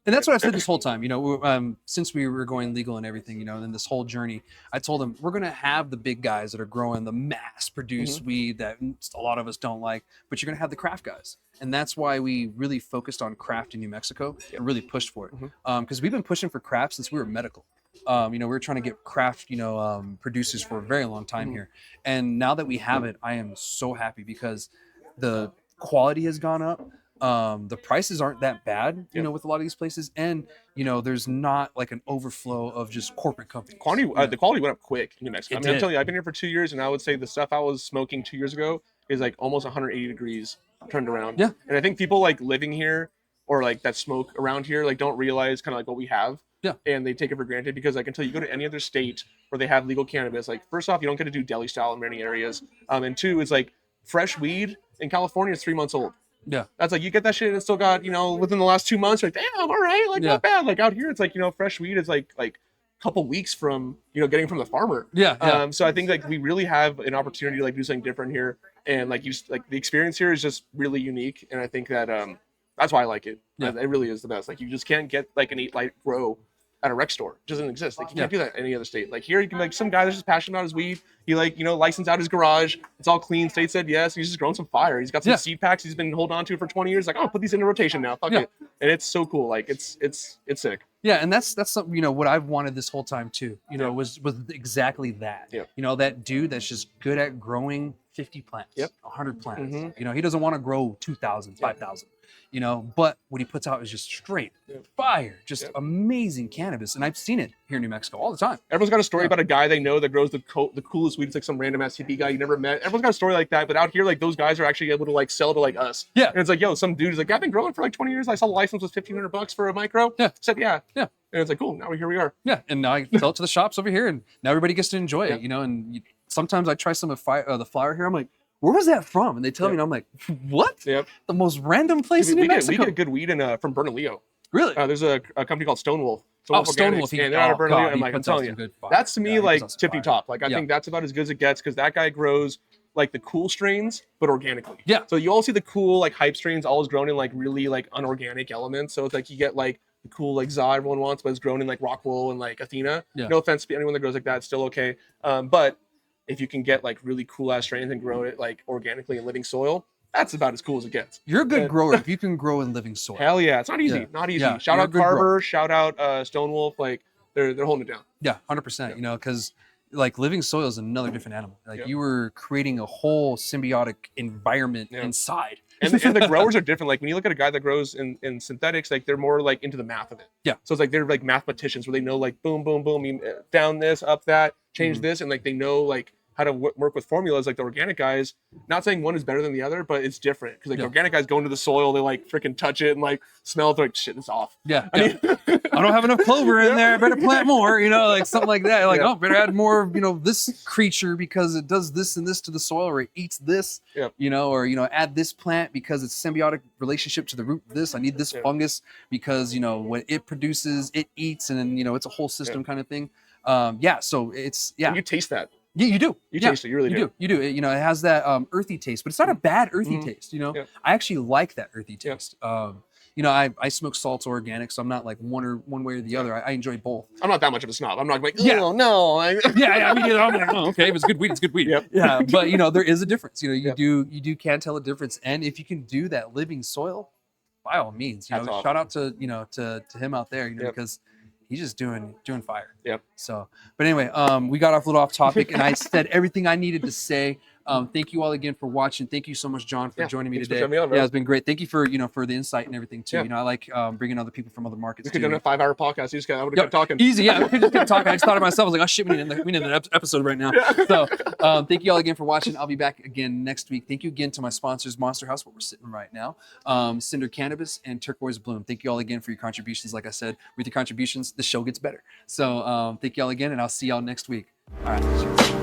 And that's what I said this whole time, you know, since we were going legal and everything, you know, and this whole journey, I told them we're going to have the big guys that are growing the mass produced weed that a lot of us don't like, but you're going to have the craft guys. And that's why we really focused on craft in New Mexico and really pushed for it. Because we've been pushing for craft since we were medical. You know, we were trying to get craft, you know, producers for a very long time here. And now that we have it, I am so happy because the quality has gone up. The prices aren't that bad, you know, with a lot of these places, and you know, there's not like an overflow of just corporate companies. The quality went up quick in New Mexico. It I mean, I'm did. telling you, I've been here for 2 years, and I would say the stuff I was smoking 2 years ago is like almost 180 degrees turned around. Yeah. And I think people like living here or like that smoke around here like don't realize kind of like what we have. Yeah. And they take it for granted because like until you go to any other state where they have legal cannabis, like first off, you don't get to do deli style in many areas, and two, it's like fresh weed in California is 3 months old. Yeah. That's like you get that shit and it's still got, you know, within the last 2 months, you're like, damn, all right, like not bad. Like out here, it's like, you know, fresh weed is like a couple weeks from, you know, getting from the farmer. Yeah. So I think like we really have an opportunity to like do something different here, and like the experience here is just really unique, and I think that that's why I like it. Yeah. It really is the best. Like you just can't get like an 8 light grow at a rec store. It doesn't exist. Like you can't do that in any other state. Like here, you can like some guy that's just passionate about his weed. He like, you know, licensed out his garage. It's all clean. State said yes. He's just grown some fire. He's got some seed packs he's been holding on to for 20 years. Like, oh, put these into rotation now. Fuck it. And it's so cool. Like it's sick. Yeah, and that's something, you know, what I've wanted this whole time too. You know, was exactly that. Yeah. You know, that dude that's just good at growing 50 plants, 100 plants. You know, he doesn't want to grow 2,000, 5,000. You know, but what he puts out is just straight fire, just amazing cannabis. And I've seen it here in New Mexico all the time. Everyone's got a story about a guy they know that grows the coolest weed. It's like some random ass hippie guy you never met. Everyone's got a story like that, but out here, like those guys are actually able to like sell to like us. Yeah. And it's like, yo, some dude's like, I've been growing for like 20 years. I saw the license was $1,500 for a micro. Yeah. I said, yeah. Yeah. And it's like, cool. Now here we are. Yeah, and now I sell it to the shops over here, and now everybody gets to enjoy it. You know, and sometimes I try some of the flower here. I'm like, where was that from? And they tell me, and I'm like, what? Yep. The most random place in New Mexico. We get good weed from Bernalillo. Really? There's a company called Stonewolf. Stonewolf. And they're out of Bernalillo. And like, I'm telling you, that's to me like tippy top. Like I think that's about as good as it gets because that guy grows like the cool strains, but organically. Yeah. So you all see the cool like hype strains always grown in like really like unorganic elements. So it's like you get like the cool like za everyone wants, but it's grown in like Rockwool and like Athena. Yeah. No offense to anyone that grows like that, it's still okay. But if you can get like really cool ass strains and grow it like organically in living soil, that's about as cool as it gets. You're a good grower if you can grow in living soil. Hell yeah, it's not easy. Not easy. Yeah. Shout You're out a good Carver. grower. Shout out Stonewolf. Like they're holding it down. Yeah, 100%. You know, because like living soil is another different animal. Like you were creating a whole symbiotic environment inside. And the growers are different. Like when you look at a guy that grows in synthetics, like they're more like into the math of it. Yeah. So it's like they're like mathematicians where they know like boom, boom, boom, you down this, up that, change this, and like they know like how to work with formulas. Like the organic guys, not saying one is better than the other, but it's different because like the organic guys go into the soil, they like freaking touch it and like smell it, they're like shit, it's off. Yeah. I don't have enough clover in there. I better plant more, you know, like something like that. Like, oh, better add more, you know, this creature because it does this and this to the soil, or it eats this, you know, or, you know, add this plant because it's symbiotic relationship to the root of this. I need this fungus because, you know, when it produces, it eats, and then, you know, it's a whole system kind of thing. So it's, And you taste that. Yeah, you do. You taste it. You really do. You do. You know, it has that earthy taste, but it's not a bad earthy taste. You know, I actually like that earthy taste. You know, I smoke salts organic, so I'm not like one way or the other. I enjoy both. I'm not that much of a snob. I'm not like, oh no. I mean, you know, I'm like, oh, okay, if it's good weed, it's good weed. Yeah, but you know, there is a difference. You know, you can tell a difference, and if you can do that living soil, by all means, you know, shout out to to him out there, you know, because he's just doing fire. Yep. So, but anyway, we got off a little off topic, and I said everything I needed to say. Thank you all again for watching. Thank you so much, John, for joining me today. For me on, it's been great. Thank you for for the insight and everything too. You know, I like bringing other people from other markets. We could have done a 5-hour podcast. You just got kept talking. Easy, we could just keep talking. I just thought of myself. I was like, oh shit, we need an episode right now. So, thank you all again for watching. I'll be back again next week. Thank you again to my sponsors, Monster House, where we're sitting right now, Cinder Cannabis, and Turquoise Bloom. Thank you all again for your contributions. Like I said, with your contributions, the show gets better. So, thank you all again, and I'll see y'all next week. All right. Cheers.